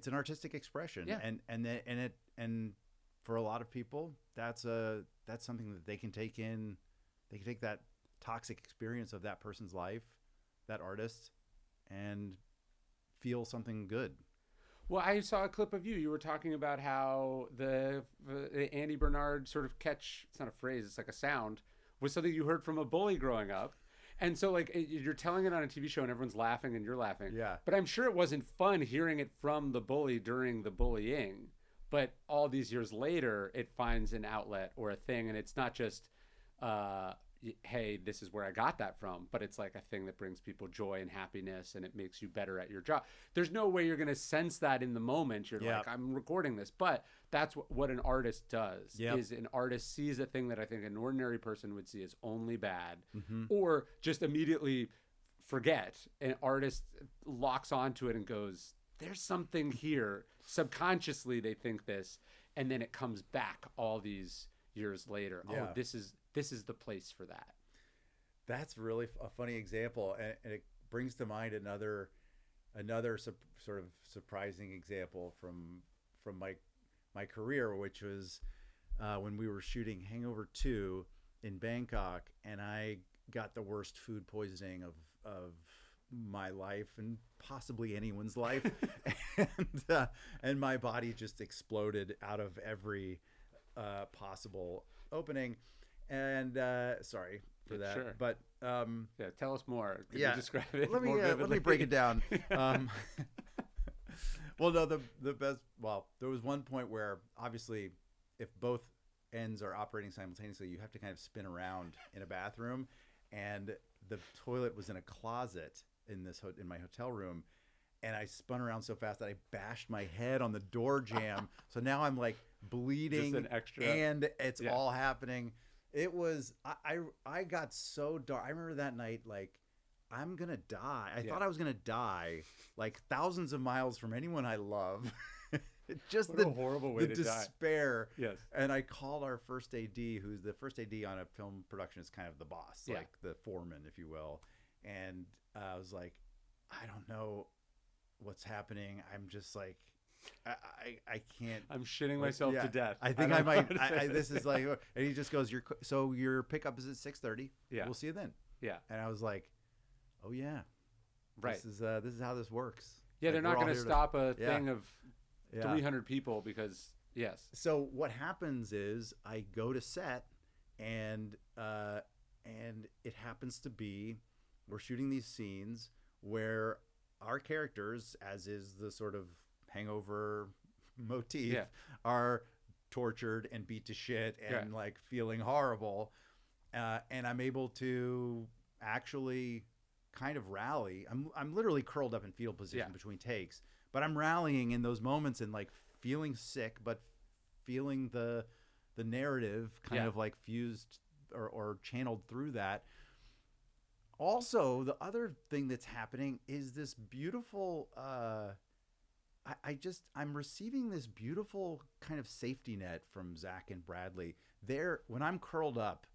A: an artistic expression.
B: Yeah.
A: And for a lot of people, that's something that they can take in. They can take that toxic experience of that person's life, that artist, and feel something good.
B: Well, I saw a clip of you. You were talking about how the Andy Bernard sort of catch, it's not a phrase, it's like a sound, was something you heard from a bully growing up. And so, like, you're telling it on a TV show and everyone's laughing and you're laughing.
A: Yeah.
B: But I'm sure it wasn't fun hearing it from the bully during the bullying. But all these years later, it finds an outlet or a thing. And it's not just, hey, this is where I got that from. But it's like a thing that brings people joy and happiness and it makes you better at your job. There's no way you're going to sense that in the moment. You're like, I'm recording this. But that's what an artist does, is an artist sees a thing that I think an ordinary person would see as only bad, or just immediately forget. An artist locks onto it and goes, there's something here. Subconsciously, they think this, and then it comes back all these years later. Yeah. Oh, this is the place for that.
A: That's really a funny example, and it brings to mind another sort of surprising example from my career, which was when we were shooting Hangover 2 in Bangkok, and I got the worst food poisoning of my life and possibly anyone's life. And my body just exploded out of every possible opening. And sorry for that.
B: Sure.
A: But
B: yeah, tell us more. Could you describe it
A: let me break it down. Well, no, the best. Well, there was one point where obviously, if both ends are operating simultaneously, you have to kind of spin around in a bathroom, and the toilet was in a closet in my hotel room, and I spun around so fast that I bashed my head on the door jamb. So now I'm like bleeding,
B: just an extra,
A: and it's all happening. It was I got so dark. I remember that night like, I'm gonna die. I thought I was gonna die, like thousands of miles from anyone I love. Just
B: what a horrible way to
A: despair.
B: Die. Yes.
A: And I called our first AD, who's the first AD on a film production, is kind of the boss, like the foreman, if you will. And I was like, I don't know what's happening. I'm just like, I can't.
B: I'm shitting myself to death.
A: I think I might. This is like, and he just goes, your pickup is at 6:30.
B: Yeah.
A: We'll see you then.
B: Yeah.
A: And I was like, oh yeah,
B: right.
A: This is how this works.
B: Yeah,
A: like,
B: they're not going to stop a thing of 300 people because
A: So what happens is I go to set, and it happens to be we're shooting these scenes where our characters, as is the sort of Hangover motif, are tortured and beat to shit and like feeling horrible, and I'm able to actually kind of rally. I'm literally curled up in fetal position between takes, but I'm rallying in those moments and like feeling sick, but feeling the narrative kind of like fused or channeled through that. Also, the other thing that's happening is this beautiful I'm receiving this beautiful kind of safety net from Zach and Bradley. When I'm curled up,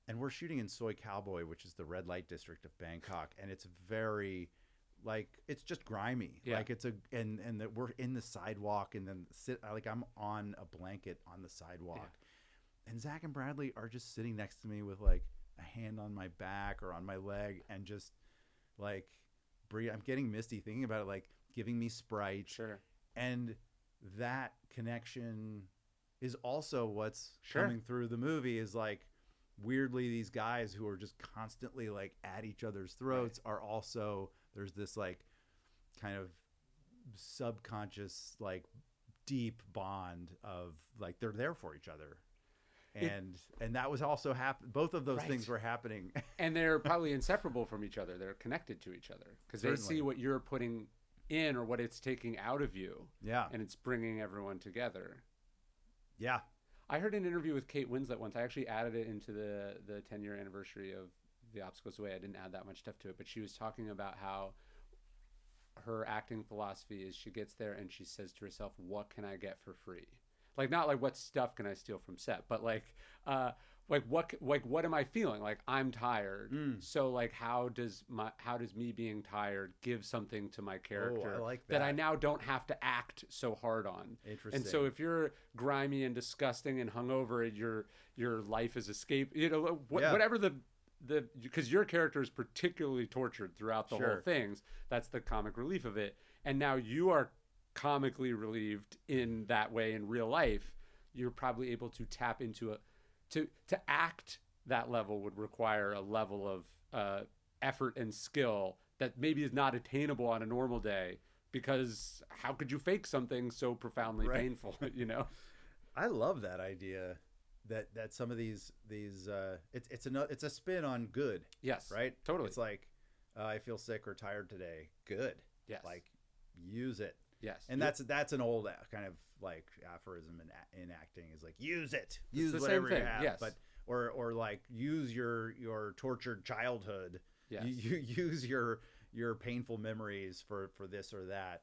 A: and we're shooting in Soi Cowboy, which is the red light district of Bangkok, and it's very, like, it's just grimy.
B: Yeah.
A: Like and that we're in the sidewalk, and then I'm on a blanket on the sidewalk, and Zach and Bradley are just sitting next to me with like a hand on my back or on my leg, and just like I'm getting misty thinking about it, like giving me Sprite.
B: Sure.
A: And that connection is also what's coming through the movie, is like, weirdly, these guys who are just constantly like at each other's throats are also, there's this like kind of subconscious, like deep bond of like they're there for each other. And that was also both of those things were happening.
B: And they're probably inseparable from each other. They're connected to each other because they see what you're putting in or what it's taking out of you. Yeah. And it's bringing everyone together.
A: Yeah.
B: I heard an interview with Kate Winslet once. I actually added it into the 10-year anniversary of The Opposite Goes Away. I didn't add that much stuff to it, but she was talking about how her acting philosophy is she gets there and she says to herself, what can I get for free? Like, not like what stuff can I steal from set, but like what am I feeling? Like, I'm tired. So like, how does me being tired give something to my character
A: I like that
B: I now don't have to act so hard on?
A: Interesting.
B: And so if you're grimy and disgusting and hungover, your life is escape. Whatever because your character is particularly tortured throughout the whole things. That's the comic relief of it. And now you are comically relieved in that way in real life. You're probably able to tap into to act that level would require a level of effort and skill that maybe is not attainable on a normal day, because how could you fake something so profoundly painful?
A: I love that idea that some of these it's a spin on good.
B: Yes,
A: right.
B: Totally.
A: It's like I feel sick or tired today. Good.
B: Yes.
A: Like, use it.
B: Yes.
A: And that's an old kind of like aphorism in acting, is like, use it. Use
B: the
A: whatever
B: same thing.
A: you have.
B: Yes.
A: But or like, use your tortured childhood.
B: Yes.
A: You use your painful memories for this or that.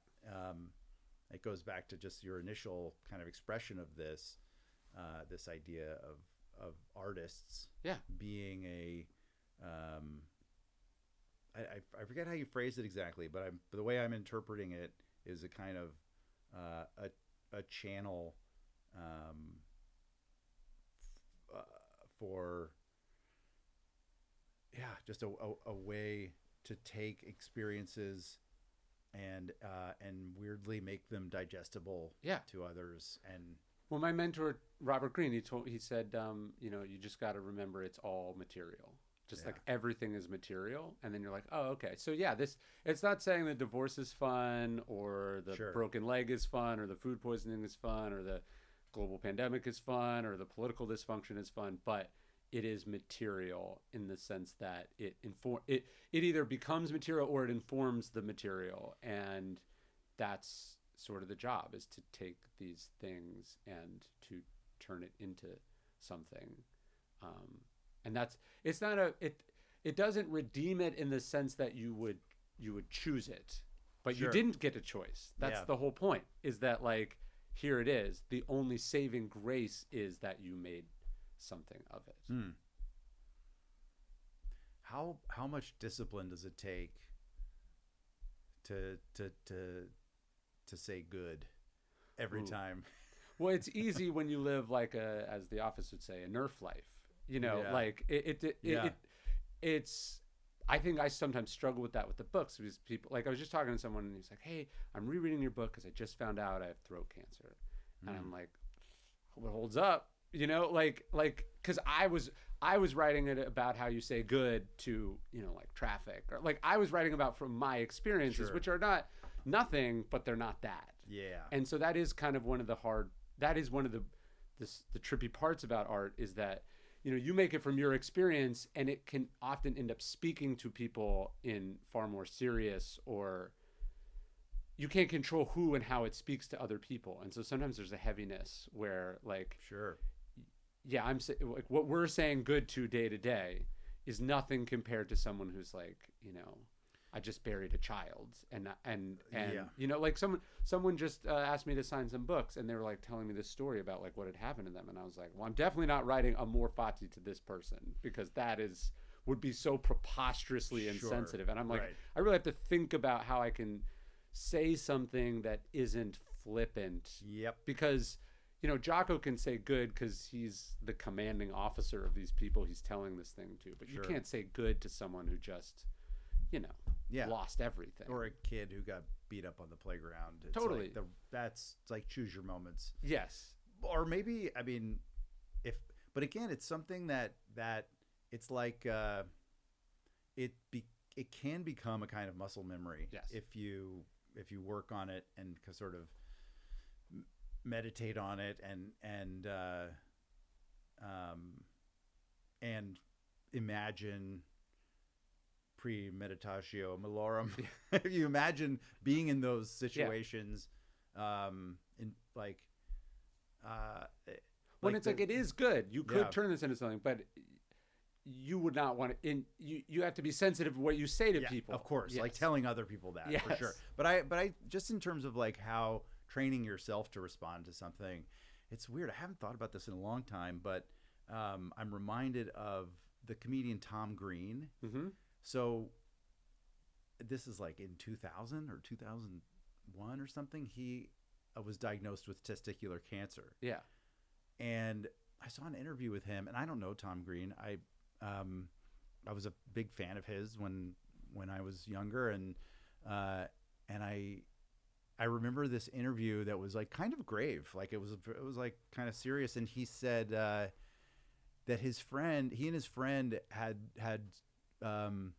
A: It goes back to just your initial kind of expression of this idea of artists being a I forget how you phrased it exactly, but the way I'm interpreting it is a kind of a channel for just a way to take experiences and weirdly make them digestible to others. And
B: well, my mentor Robert Greene, he said you just got to remember it's all material. Just like everything is material. And then you're like, oh, okay. So it's not saying the divorce is fun, or the broken leg is fun, or the food poisoning is fun, or the global pandemic is fun, or the political dysfunction is fun, but it is material in the sense that it either becomes material or it informs the material. And that's sort of the job, is to take these things and to turn it into something. And it's not it doesn't redeem it in the sense that you would choose it, but you didn't get a choice. That's the whole point, is that like, here it is. The only saving grace is that you made something of it.
A: How much discipline does it take to say good every time? Well,
B: it's easy when you live like as the Office would say, a Nerf life. Like it's. I think I sometimes struggle with that with the books, because people, like, I was just talking to someone and he's like, "Hey, I'm rereading your book because I just found out I have throat cancer," and I'm like, "Hope it holds up," like because I was writing it about how you say good to like traffic, or like I was writing about from my experiences, which are not nothing, but they're not that.
A: Yeah.
B: And so that is kind of one of the trippy parts about art, is that you make it from your experience, and it can often end up speaking to people in far more serious, or you can't control who and how it speaks to other people. And so sometimes there's a heaviness where like, I'm like, what we're saying good to day is nothing compared to someone who's like, I just buried a child, and like someone just asked me to sign some books, and they were like telling me this story about like what had happened to them, and I was like, well, I'm definitely not writing Amor Fati to this person, because that would be so preposterously insensitive. And I'm like, I really have to think about how I can say something that isn't flippant. Because Jocko can say good because he's the commanding officer of these people he's telling this thing to, but you can't say good to someone who just lost everything,
A: or a kid who got beat up on the playground. It's
B: totally.
A: Like that's like, choose your moments.
B: Yes.
A: Or maybe, I mean, but again, it's something that it's like it can become a kind of muscle memory.
B: Yes.
A: If you work on it and sort of meditate on it and imagine premeditatio malorum. If you imagine being in those situations, in like
B: when it's like, it is good. You could turn this into something, but you would not want to. You have to be sensitive to what you say to people.
A: Of course, like telling other people that for sure. But I just, in terms of like how training yourself to respond to something, it's weird. I haven't thought about this in a long time, but I'm reminded of the comedian Tom Green.
B: Mm-hmm.
A: So this is like in 2000 or 2001 or something. He was diagnosed with testicular cancer.
B: Yeah.
A: And I saw an interview with him, and I don't know Tom Green. I was a big fan of his when I was younger, and I remember this interview that was like kind of grave, like it was like kind of serious. And he said that he and his friend had and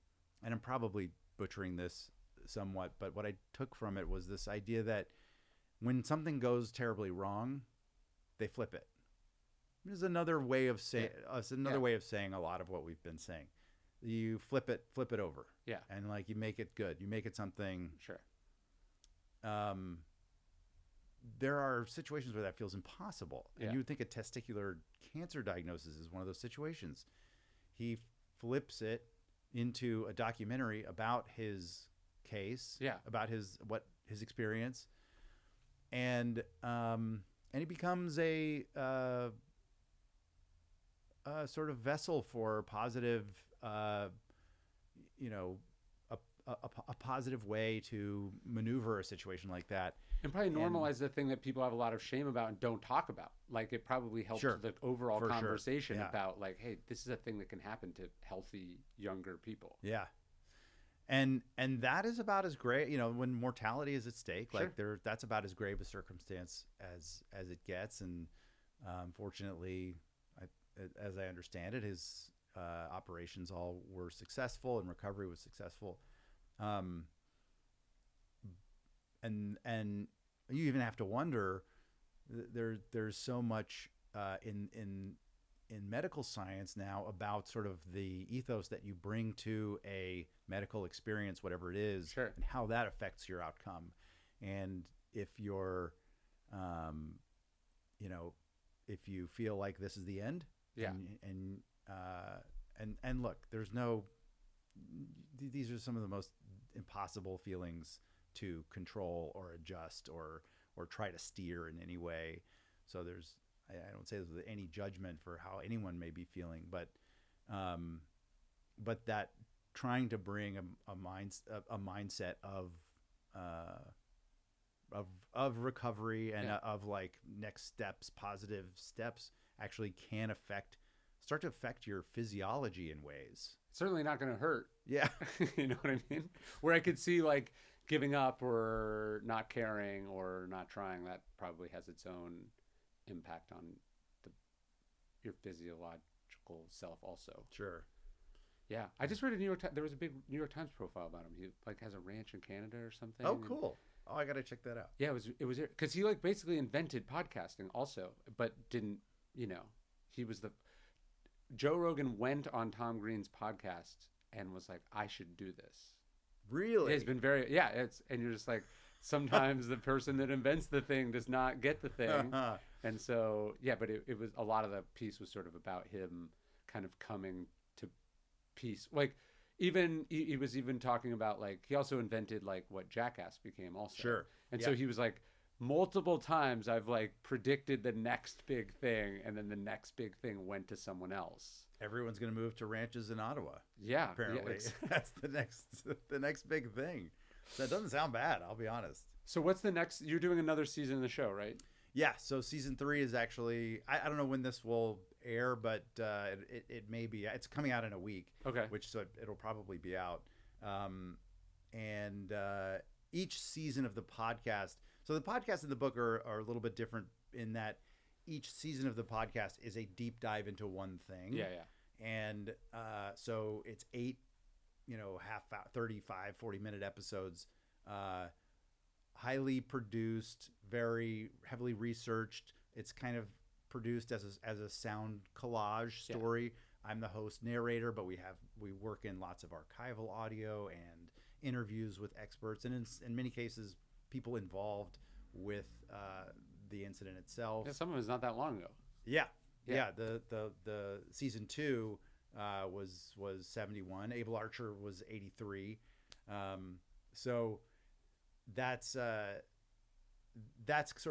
A: I'm probably butchering this somewhat, but what I took from it was this idea that when something goes terribly wrong, they flip it. There's another way of saying way of saying a lot of what we've been saying. You flip it over.
B: Yeah.
A: And like you make it good. You make it something.
B: Sure.
A: There are situations where that feels impossible. And you would think a testicular cancer diagnosis is one of those situations. He flips it into a documentary about his case, about his experience, and he becomes a sort of vessel for positive, a positive way to maneuver a situation like that.
B: And probably normalize the thing that people have a lot of shame about and don't talk about. Like it probably helps the overall conversation about like, hey, this is a thing that can happen to healthy younger people.
A: Yeah. And that is about as grave, when mortality is at stake, like that's about as grave a circumstance as it gets. And unfortunately, as I understand it, his operations all were successful and recovery was successful. And you even have to wonder, there's so much in medical science now about sort of the ethos that you bring to a medical experience, whatever it is, and how that affects your outcome. And if you're, if you feel like this is the end, and look, these are some of the most impossible feelings to control or adjust or try to steer in any way. So I don't say there's any judgment for how anyone may be feeling, but that trying to bring a mindset of recovery and of like next steps, positive steps, actually can start to affect your physiology in ways.
B: Certainly not going to hurt.
A: Yeah.
B: You know what I mean? Where I could see like giving up or not caring or not trying, that probably has its own impact on your physiological self also.
A: Sure.
B: Yeah. I just read there was a big New York Times profile about him. He like has a ranch in Canada or something.
A: Oh, cool. Oh, I got to check that out.
B: Yeah, it was because he like basically invented podcasting also, but didn't, Joe Rogan went on Tom Green's podcast and was like, I should do this.
A: Really?
B: It's been and you're just like, sometimes the person that invents the thing does not get the thing. And so, but it was, a lot of the piece was sort of about him kind of coming to peace. Like even, he was even talking about like, he also invented like what Jackass became also.
A: Sure.
B: And so he was like, multiple times I've like predicted the next big thing, and then the next big thing went to someone else.
A: Everyone's going to move to ranches in Ottawa.
B: Yeah,
A: apparently that's the next big thing. That doesn't sound bad, I'll be honest.
B: So what's the next? You're doing another season of the show, right?
A: Yeah. So season 3 is actually, I don't know when this will air, but it may be. It's coming out in a week.
B: Okay.
A: So it'll probably be out. And each season of the podcast. So the podcast and the book are a little bit different in that each season of the podcast is a deep dive into one thing.
B: Yeah.
A: And so it's 8, 35, 40-minute episodes, highly produced, very heavily researched. It's kind of produced as a sound collage story. Yeah. I'm the host narrator, but we work in lots of archival audio and interviews with experts, and in many cases, people involved with the incident itself.
B: Yeah, some of it's not that long ago.
A: Yeah. The season 2 was 71. Abel Archer was 83. So that's sort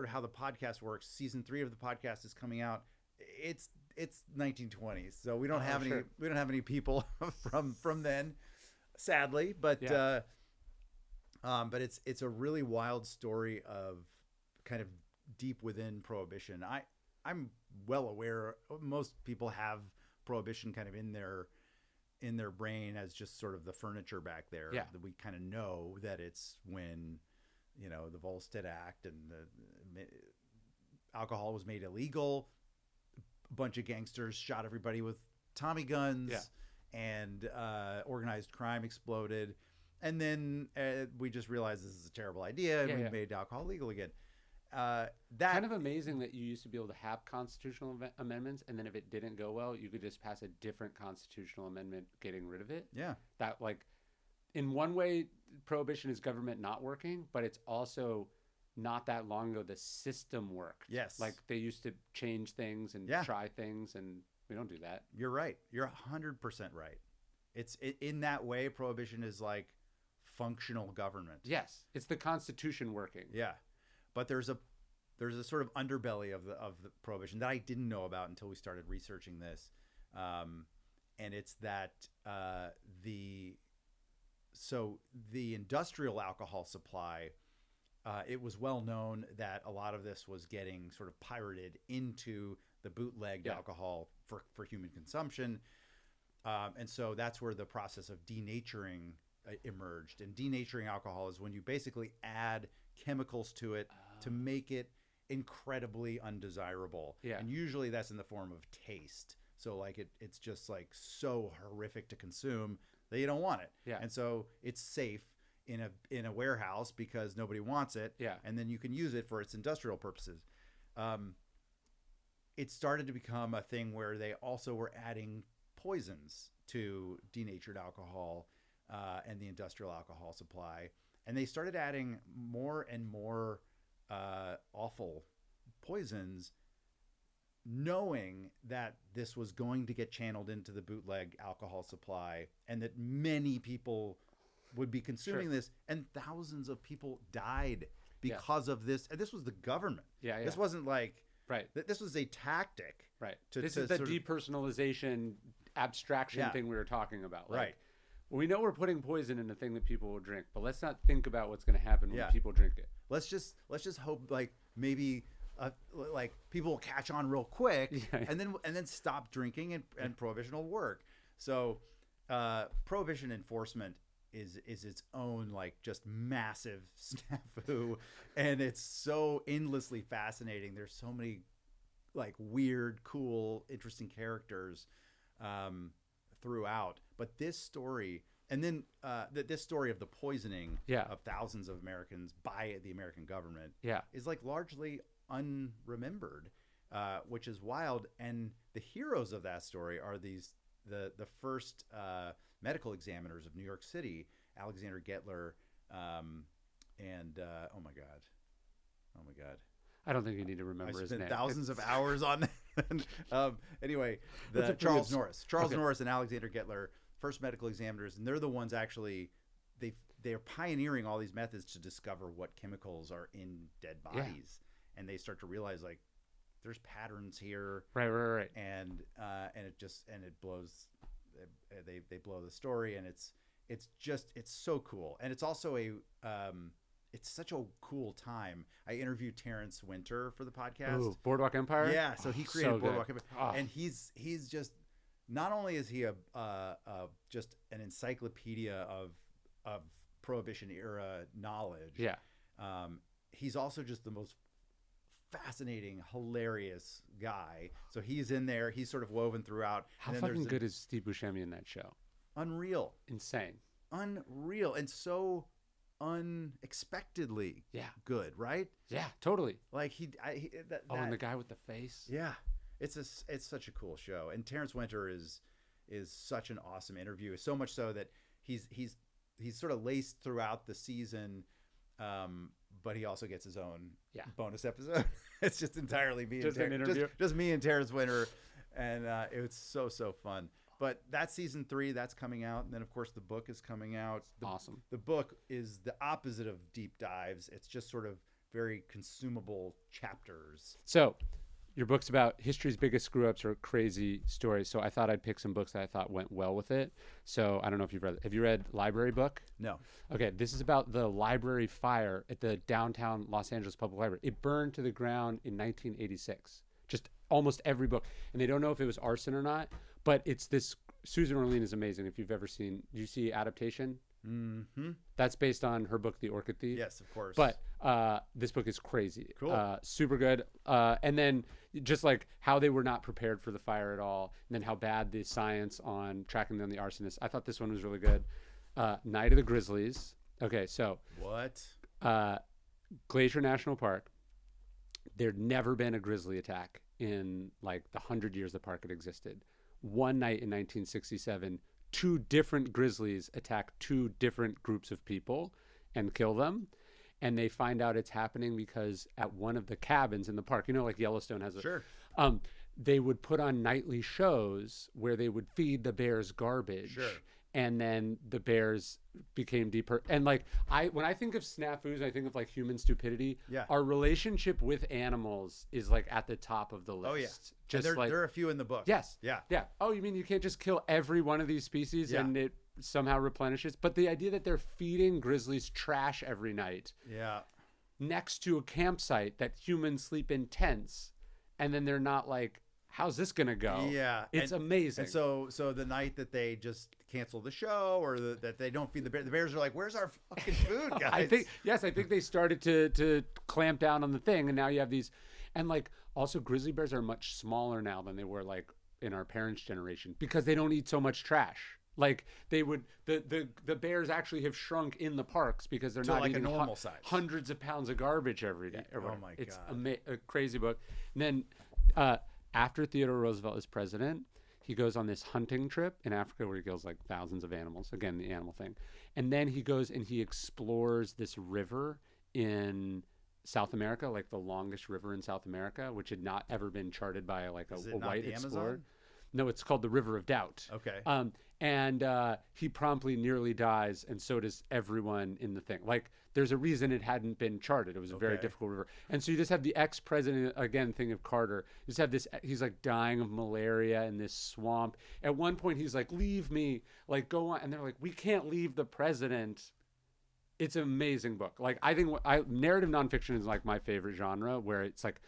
A: of how the podcast works. Season 3 of the podcast is coming out. It's it's 1920s, so we don't have any people from then, sadly. But but it's a really wild story of kind of deep within Prohibition. I'm well aware most people have Prohibition kind of in their brain as just sort of the furniture back there.
B: Yeah.
A: That we kind of know that it's when, the Volstead Act and the alcohol was made illegal. A bunch of gangsters shot everybody with Tommy guns, and organized crime exploded. And then we just realized this is a terrible idea, and we made alcohol legal again. That
B: kind of amazing that you used to be able to have constitutional amendments, and then if it didn't go well, you could just pass a different constitutional amendment getting rid of it.
A: Yeah.
B: That, like, in one way, Prohibition is government not working, but it's also not that long ago the system worked.
A: Yes.
B: Like, they used to change things and try things, and we don't do that.
A: You're right. You're 100% right. It's in that way, Prohibition is like functional government.
B: Yes. It's the Constitution working.
A: Yeah. But there's a sort of underbelly of the Prohibition that I didn't know about until we started researching this, and it's that the industrial alcohol supply, it was well known that a lot of this was getting sort of pirated into the bootlegged alcohol for human consumption, and so that's where the process of denaturing emerged. And denaturing alcohol is when you basically add chemicals to it to make it incredibly undesirable. Yeah. And usually that's in the form of taste. So like it's just like so horrific to consume that you don't want it. Yeah. And so it's safe in a warehouse because nobody wants it. Yeah. And then you can use it for its industrial purposes. It started to become a thing where they also were adding poisons to denatured alcohol and the industrial alcohol supply. And they started adding more and more awful poisons, knowing that this was going to get channeled into the bootleg alcohol supply and that many people would be consuming this. And thousands of people died because of this. And this was the government. Yeah, yeah. This wasn't like... Right. This was a tactic.
B: Right. This is the depersonalization abstraction thing we were talking about. Like, right. We know we're putting poison in a thing that people will drink, but let's not think about what's going to happen when people drink it.
A: Let's just hope like maybe like people will catch on real quick and then stop drinking and Prohibition will work. So Prohibition enforcement is its own like just massive snafu, and it's so endlessly fascinating. There's so many like weird, cool, interesting characters throughout. But this story, and then this story of the poisoning of thousands of Americans by the American government is like largely unremembered, which is wild. And the heroes of that story are the first medical examiners of New York City, Alexander Gettler, and oh my God.
B: I don't think you need to remember his name.
A: I spent thousands of hours on that. Anyway, Charles Norris and Alexander Gettler, first medical examiners, and they're the ones actually they're pioneering all these methods to discover what chemicals are in dead bodies, and they start to realize like there's patterns here,
B: right,
A: and it blows. They blow the story, and it's so cool, and it's also it's such a cool time. I interviewed Terrence Winter for the podcast.
B: Ooh, Boardwalk Empire.
A: Yeah, so he created Boardwalk Empire, and he's just not only is he just an encyclopedia of Prohibition era knowledge. Yeah, he's also just the most fascinating, hilarious guy. So he's in there. He's sort of woven throughout.
B: How fucking good is Steve Buscemi in that show?
A: Unreal.
B: Insane.
A: Unreal. And so unexpectedly good, right?
B: Yeah, totally.
A: Like
B: and the guy with the face.
A: Yeah. It's such a cool show. And Terrence Winter is such an awesome interview. So much so that he's sort of laced throughout the season, but he also gets his own bonus episode. It's just entirely me just me and Terrence Winter, and it was so fun. But that's season 3 that's coming out, and then of course the book is coming out.
B: Awesome.
A: The book is the opposite of deep dives. It's just sort of very consumable chapters.
B: So your book's about history's biggest screw-ups or crazy stories. So I thought I'd pick some books that I thought went well with it. So I don't know if you've read it. Have you read Library Book?
A: No.
B: Okay, this is about the library fire at the downtown Los Angeles Public Library. It burned to the ground in 1986. Just almost every book. And they don't know if it was arson or not, but it's this. Susan Orlean is amazing. If you've ever seen, do you see Adaptation?
A: Mm-hmm.
B: That's based on her book, The Orchid Thief.
A: Yes, of course.
B: But this book is crazy.
A: Cool.
B: Super good. And then just like how they were not prepared for the fire at all, and then how bad the science on tracking down the arsonists. I thought this one was really good. Night of the Grizzlies. Okay, so
A: what?
B: Glacier National Park. There'd never been a grizzly attack in like the 100 years the park had existed. One night in 1967, 2 different grizzlies attack 2 different groups of people and kill them. And they find out it's happening because at one of the cabins in the park, like Yellowstone has a,
A: sure.
B: They would put on nightly shows where they would feed the bears garbage.
A: Sure.
B: And then the bears became deeper. And like when I think of snafus, I think of like human stupidity.
A: Yeah.
B: Our relationship with animals is like at the top of the list.
A: Oh yeah.
B: Just
A: there are a few in the book.
B: Yes.
A: Yeah.
B: Yeah. Oh, you mean you can't just kill every one of these species and it somehow replenishes? But the idea that they're feeding grizzlies trash every night.
A: Yeah.
B: Next to a campsite that humans sleep in tents, and then they're not like, how's this gonna go?
A: Yeah,
B: it's amazing.
A: And so the night that they just cancel the show, or that they don't feed the bears are like, "Where's our fucking food, guys?"
B: I think they started to clamp down on the thing, and now you have these, and like also grizzly bears are much smaller now than they were like in our parents' generation because they don't eat so much trash. Like they would, the bears actually have shrunk in the parks because they're not
A: like
B: eating
A: a normal size,
B: hundreds of pounds of garbage every day.
A: Oh my God,
B: it's a crazy book. And then after Theodore Roosevelt is president, he goes on this hunting trip in Africa where he kills like thousands of animals. Again, the animal thing. And then he goes and he explores this river in South America, like the longest river in South America, which had not ever been charted by like a white explorer. Amazon? No, it's called the River of Doubt.
A: Okay.
B: And he promptly nearly dies, and so does everyone in the thing. Like, there's a reason it hadn't been charted. It was a very difficult river. And so you just have the ex-president, again, thing of Carter. You just have this, he's like dying of malaria in this swamp. At one point, he's like, leave me, like, go on. And they're like, we can't leave the president. It's an amazing book. Like, I think narrative nonfiction is like my favorite genre, where it's like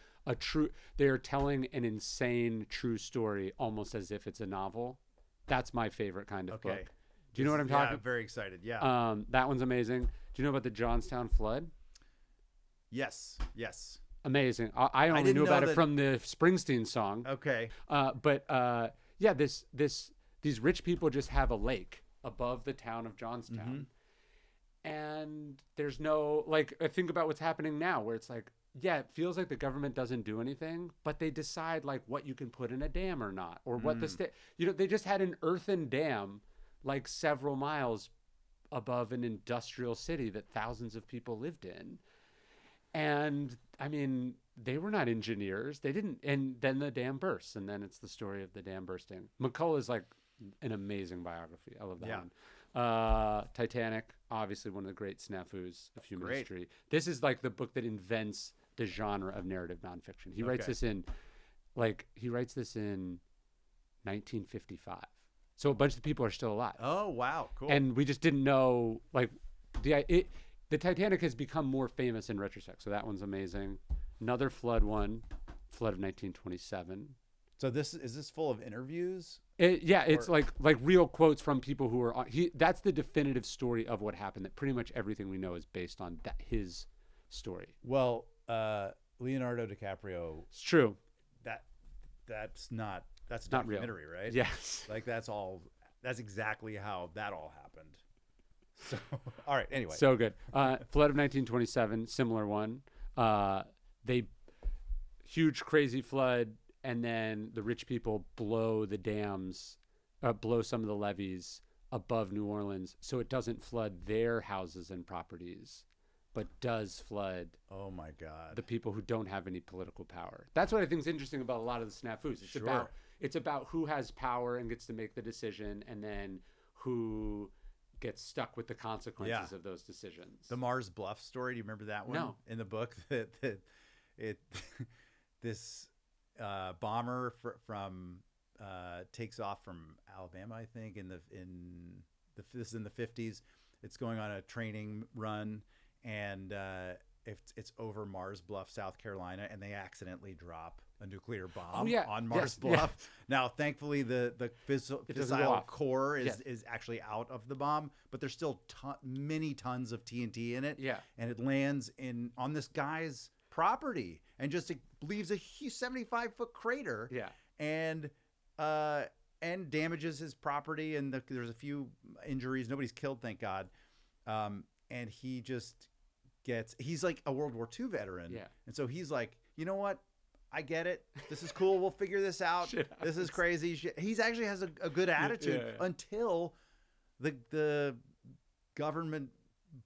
B: they are telling an insane true story almost as if it's a novel. That's my favorite kind of book. Do you know what I'm talking about?
A: Yeah, very excited. Yeah.
B: That one's amazing. Do you know about the Johnstown flood?
A: Yes.
B: Amazing. I only knew about it from the Springsteen song.
A: Okay.
B: Yeah, these rich people just have a lake above the town of Johnstown. Mm-hmm. And there's no, like, I think about what's happening now where it's like, yeah, it feels like the government doesn't do anything, but they decide like what you can put in a dam or not, or what the state, they just had an earthen dam like several miles above an industrial city that thousands of people lived in. And I mean, they were not engineers. They didn't. And then the dam bursts, and then it's the story of the dam bursting. McCullough is like an amazing biography. I love that one. Titanic, obviously one of the great snafus of human history. This is like the book that invents the genre of narrative nonfiction. He writes this in 1955. So a bunch of people are still alive.
A: Oh, wow. Cool.
B: And we just didn't know, like, the Titanic has become more famous in retrospect. So that one's amazing. Another flood one, Flood of 1927.
A: So is this full of interviews?
B: It's like real quotes from people who were on. That's the definitive story of what happened. That pretty much everything we know is based on his story.
A: Well, Leonardo DiCaprio.
B: It's true.
A: That's not a
B: not
A: documentary,
B: real.
A: Right?
B: Yes.
A: Like that's exactly how that all happened. So, all right. Anyway.
B: So good. Flood of 1927, similar one. Huge crazy flood. And then the rich people blow the dams, blow some of the levees above New Orleans, so it doesn't flood their houses and properties, but does flood.
A: Oh my God!
B: The people who don't have any political power. That's what I think is interesting about a lot of the snafus. It's about who has power and gets to make the decision, and then who gets stuck with the consequences of those decisions.
A: The Mars Bluff story. Do you remember that one?
B: No.
A: In the book, this. bomber from takes off from Alabama, I think, this is in the 50s. It's going on a training run, and it's over Mars Bluff, South Carolina, and they accidentally drop a nuclear bomb on Mars Bluff. Yeah. Now, thankfully, the fissile core is actually out of the bomb, but there's still many tons of TNT in it. Yeah, and it lands on this guy's property and just leaves a 75-foot crater. Yeah, and damages his property, and there's a few injuries. Nobody's killed, thank God. And he just he's like a World War II veteran. Yeah. And so he's like, you know what? I get it. This is cool. We'll figure this out. This is crazy shit. He's actually has a good attitude until the government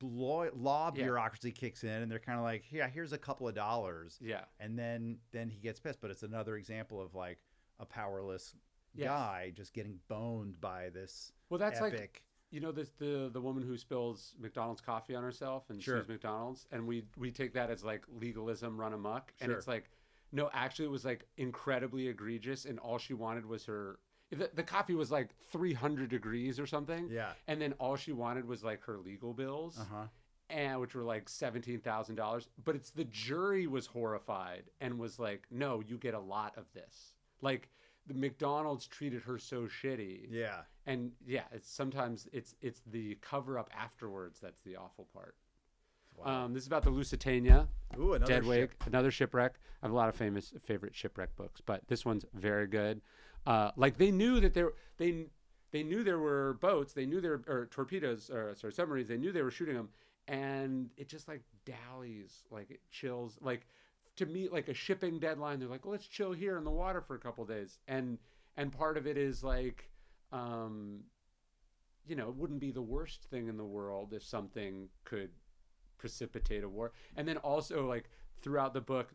A: law bureaucracy kicks in, and they're kind of like, yeah, here's a couple of dollars. Yeah. And then he gets pissed. But it's another example of like a powerless guy just getting boned by this. Well, that's epic.
B: Like, you know, this the woman who spills McDonald's coffee on herself and sues McDonald's, and we take that as like legalism run amok, and it's like, no, actually it was like incredibly egregious, and all she wanted was the coffee was like 300 degrees or something, and then all she wanted was like her legal bills, and which were like $17,000, but it's the jury was horrified and was like, no, you get a lot of this, like. The McDonald's treated her so shitty. Yeah. And sometimes it's the cover up afterwards that's the awful part. Wow. This is about the Lusitania. Ooh, another shipwreck. I have a lot of favorite shipwreck books, but this one's very good. Like they knew that they knew there were boats, they knew there or torpedoes or submarines, they knew they were shooting them, and it just like dallies, like it chills, like to meet like a shipping deadline. They're like, well, let's chill here in the water for a couple of days. And part of it is like, you know, it wouldn't be the worst thing in the world if something could precipitate a war. And then also like throughout the book,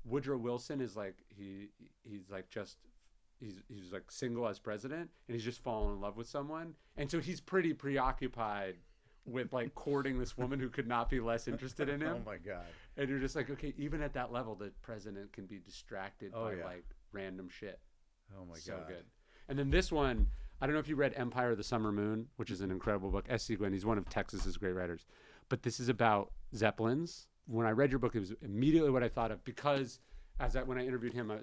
B: Woodrow Wilson is like, he's like single as president, and he's just fallen in love with someone. And so he's pretty preoccupied with like courting this woman who could not be less interested in him.
A: Oh my God.
B: And you're just like, okay, even at that level, the president can be distracted by like random shit.
A: Oh my God.
B: So good. And then this one, I don't know if you read Empire of the Summer Moon, which is an incredible book. S. C. Gwynne, he's one of Texas's great writers. But this is about Zeppelins. When I read your book, it was immediately what I thought of, because when I interviewed him,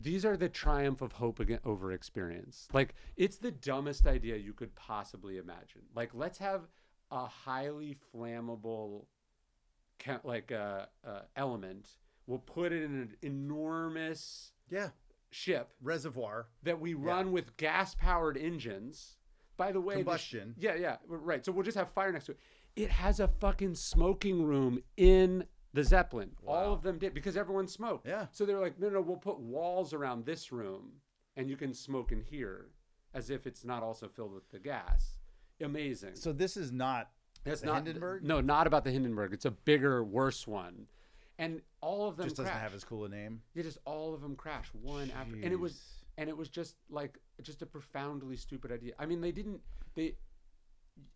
B: these are the triumph of hope over experience. Like, it's the dumbest idea you could possibly imagine. Like, let's have a highly flammable element. We'll put it in an enormous ship
A: reservoir
B: that we run with gas-powered engines. By the way,
A: combustion.
B: Right. So we'll just have fire next to it. It has a fucking smoking room in the Zeppelin. Wow. All of them did, because everyone smoked. Yeah. So they're like, no, we'll put walls around this room, and you can smoke in here, as if it's not also filled with the gas. Amazing.
A: So this is not the Hindenburg?
B: No, not about the Hindenburg. It's a bigger, worse one. And all of them
A: just doesn't have as cool a name.
B: Yeah, just all of them crash one after. And it was just like a profoundly stupid idea. I mean,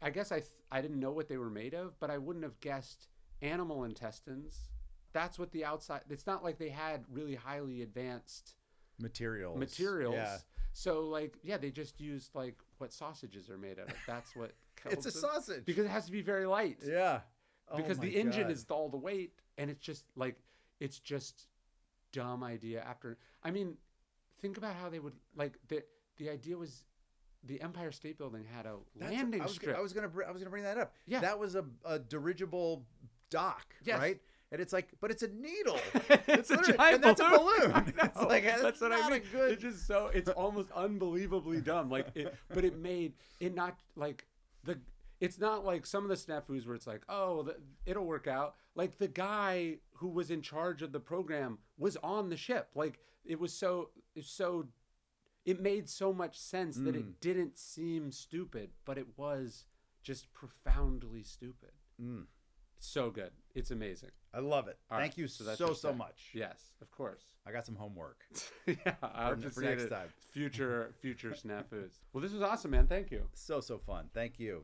B: I guess I didn't know what they were made of, but I wouldn't have guessed animal intestines. That's what the outside. It's not like they had really highly advanced materials. Yeah. So like, they just used like what sausages are made out of. That's what
A: it's a sausage,
B: because it has to be very light.
A: Yeah.
B: Because the engine is all the weight, and it's just dumb idea after. I mean, think about how they would like the idea was the Empire State Building had a landing strip.
A: I was gonna bring that up. Yeah. That was a dirigible dock, right? And it's like, but it's a needle.
B: It's a giant
A: and that's balloon. A balloon.
B: It's like, that's what I mean. It's just it's almost unbelievably dumb. Like, but it made it not like it's not like some of the SNAFUs where it's like, it'll work out. Like the guy who was in charge of the program was on the ship. Like it made so much sense that it didn't seem stupid, but it was just profoundly stupid. So good. It's amazing.
A: I love it. Thank you so much.
B: Yes, of course.
A: I got some homework.
B: I'll just for next time. Future SNAFUs. Well, this was awesome, man. Thank you.
A: So fun. Thank you.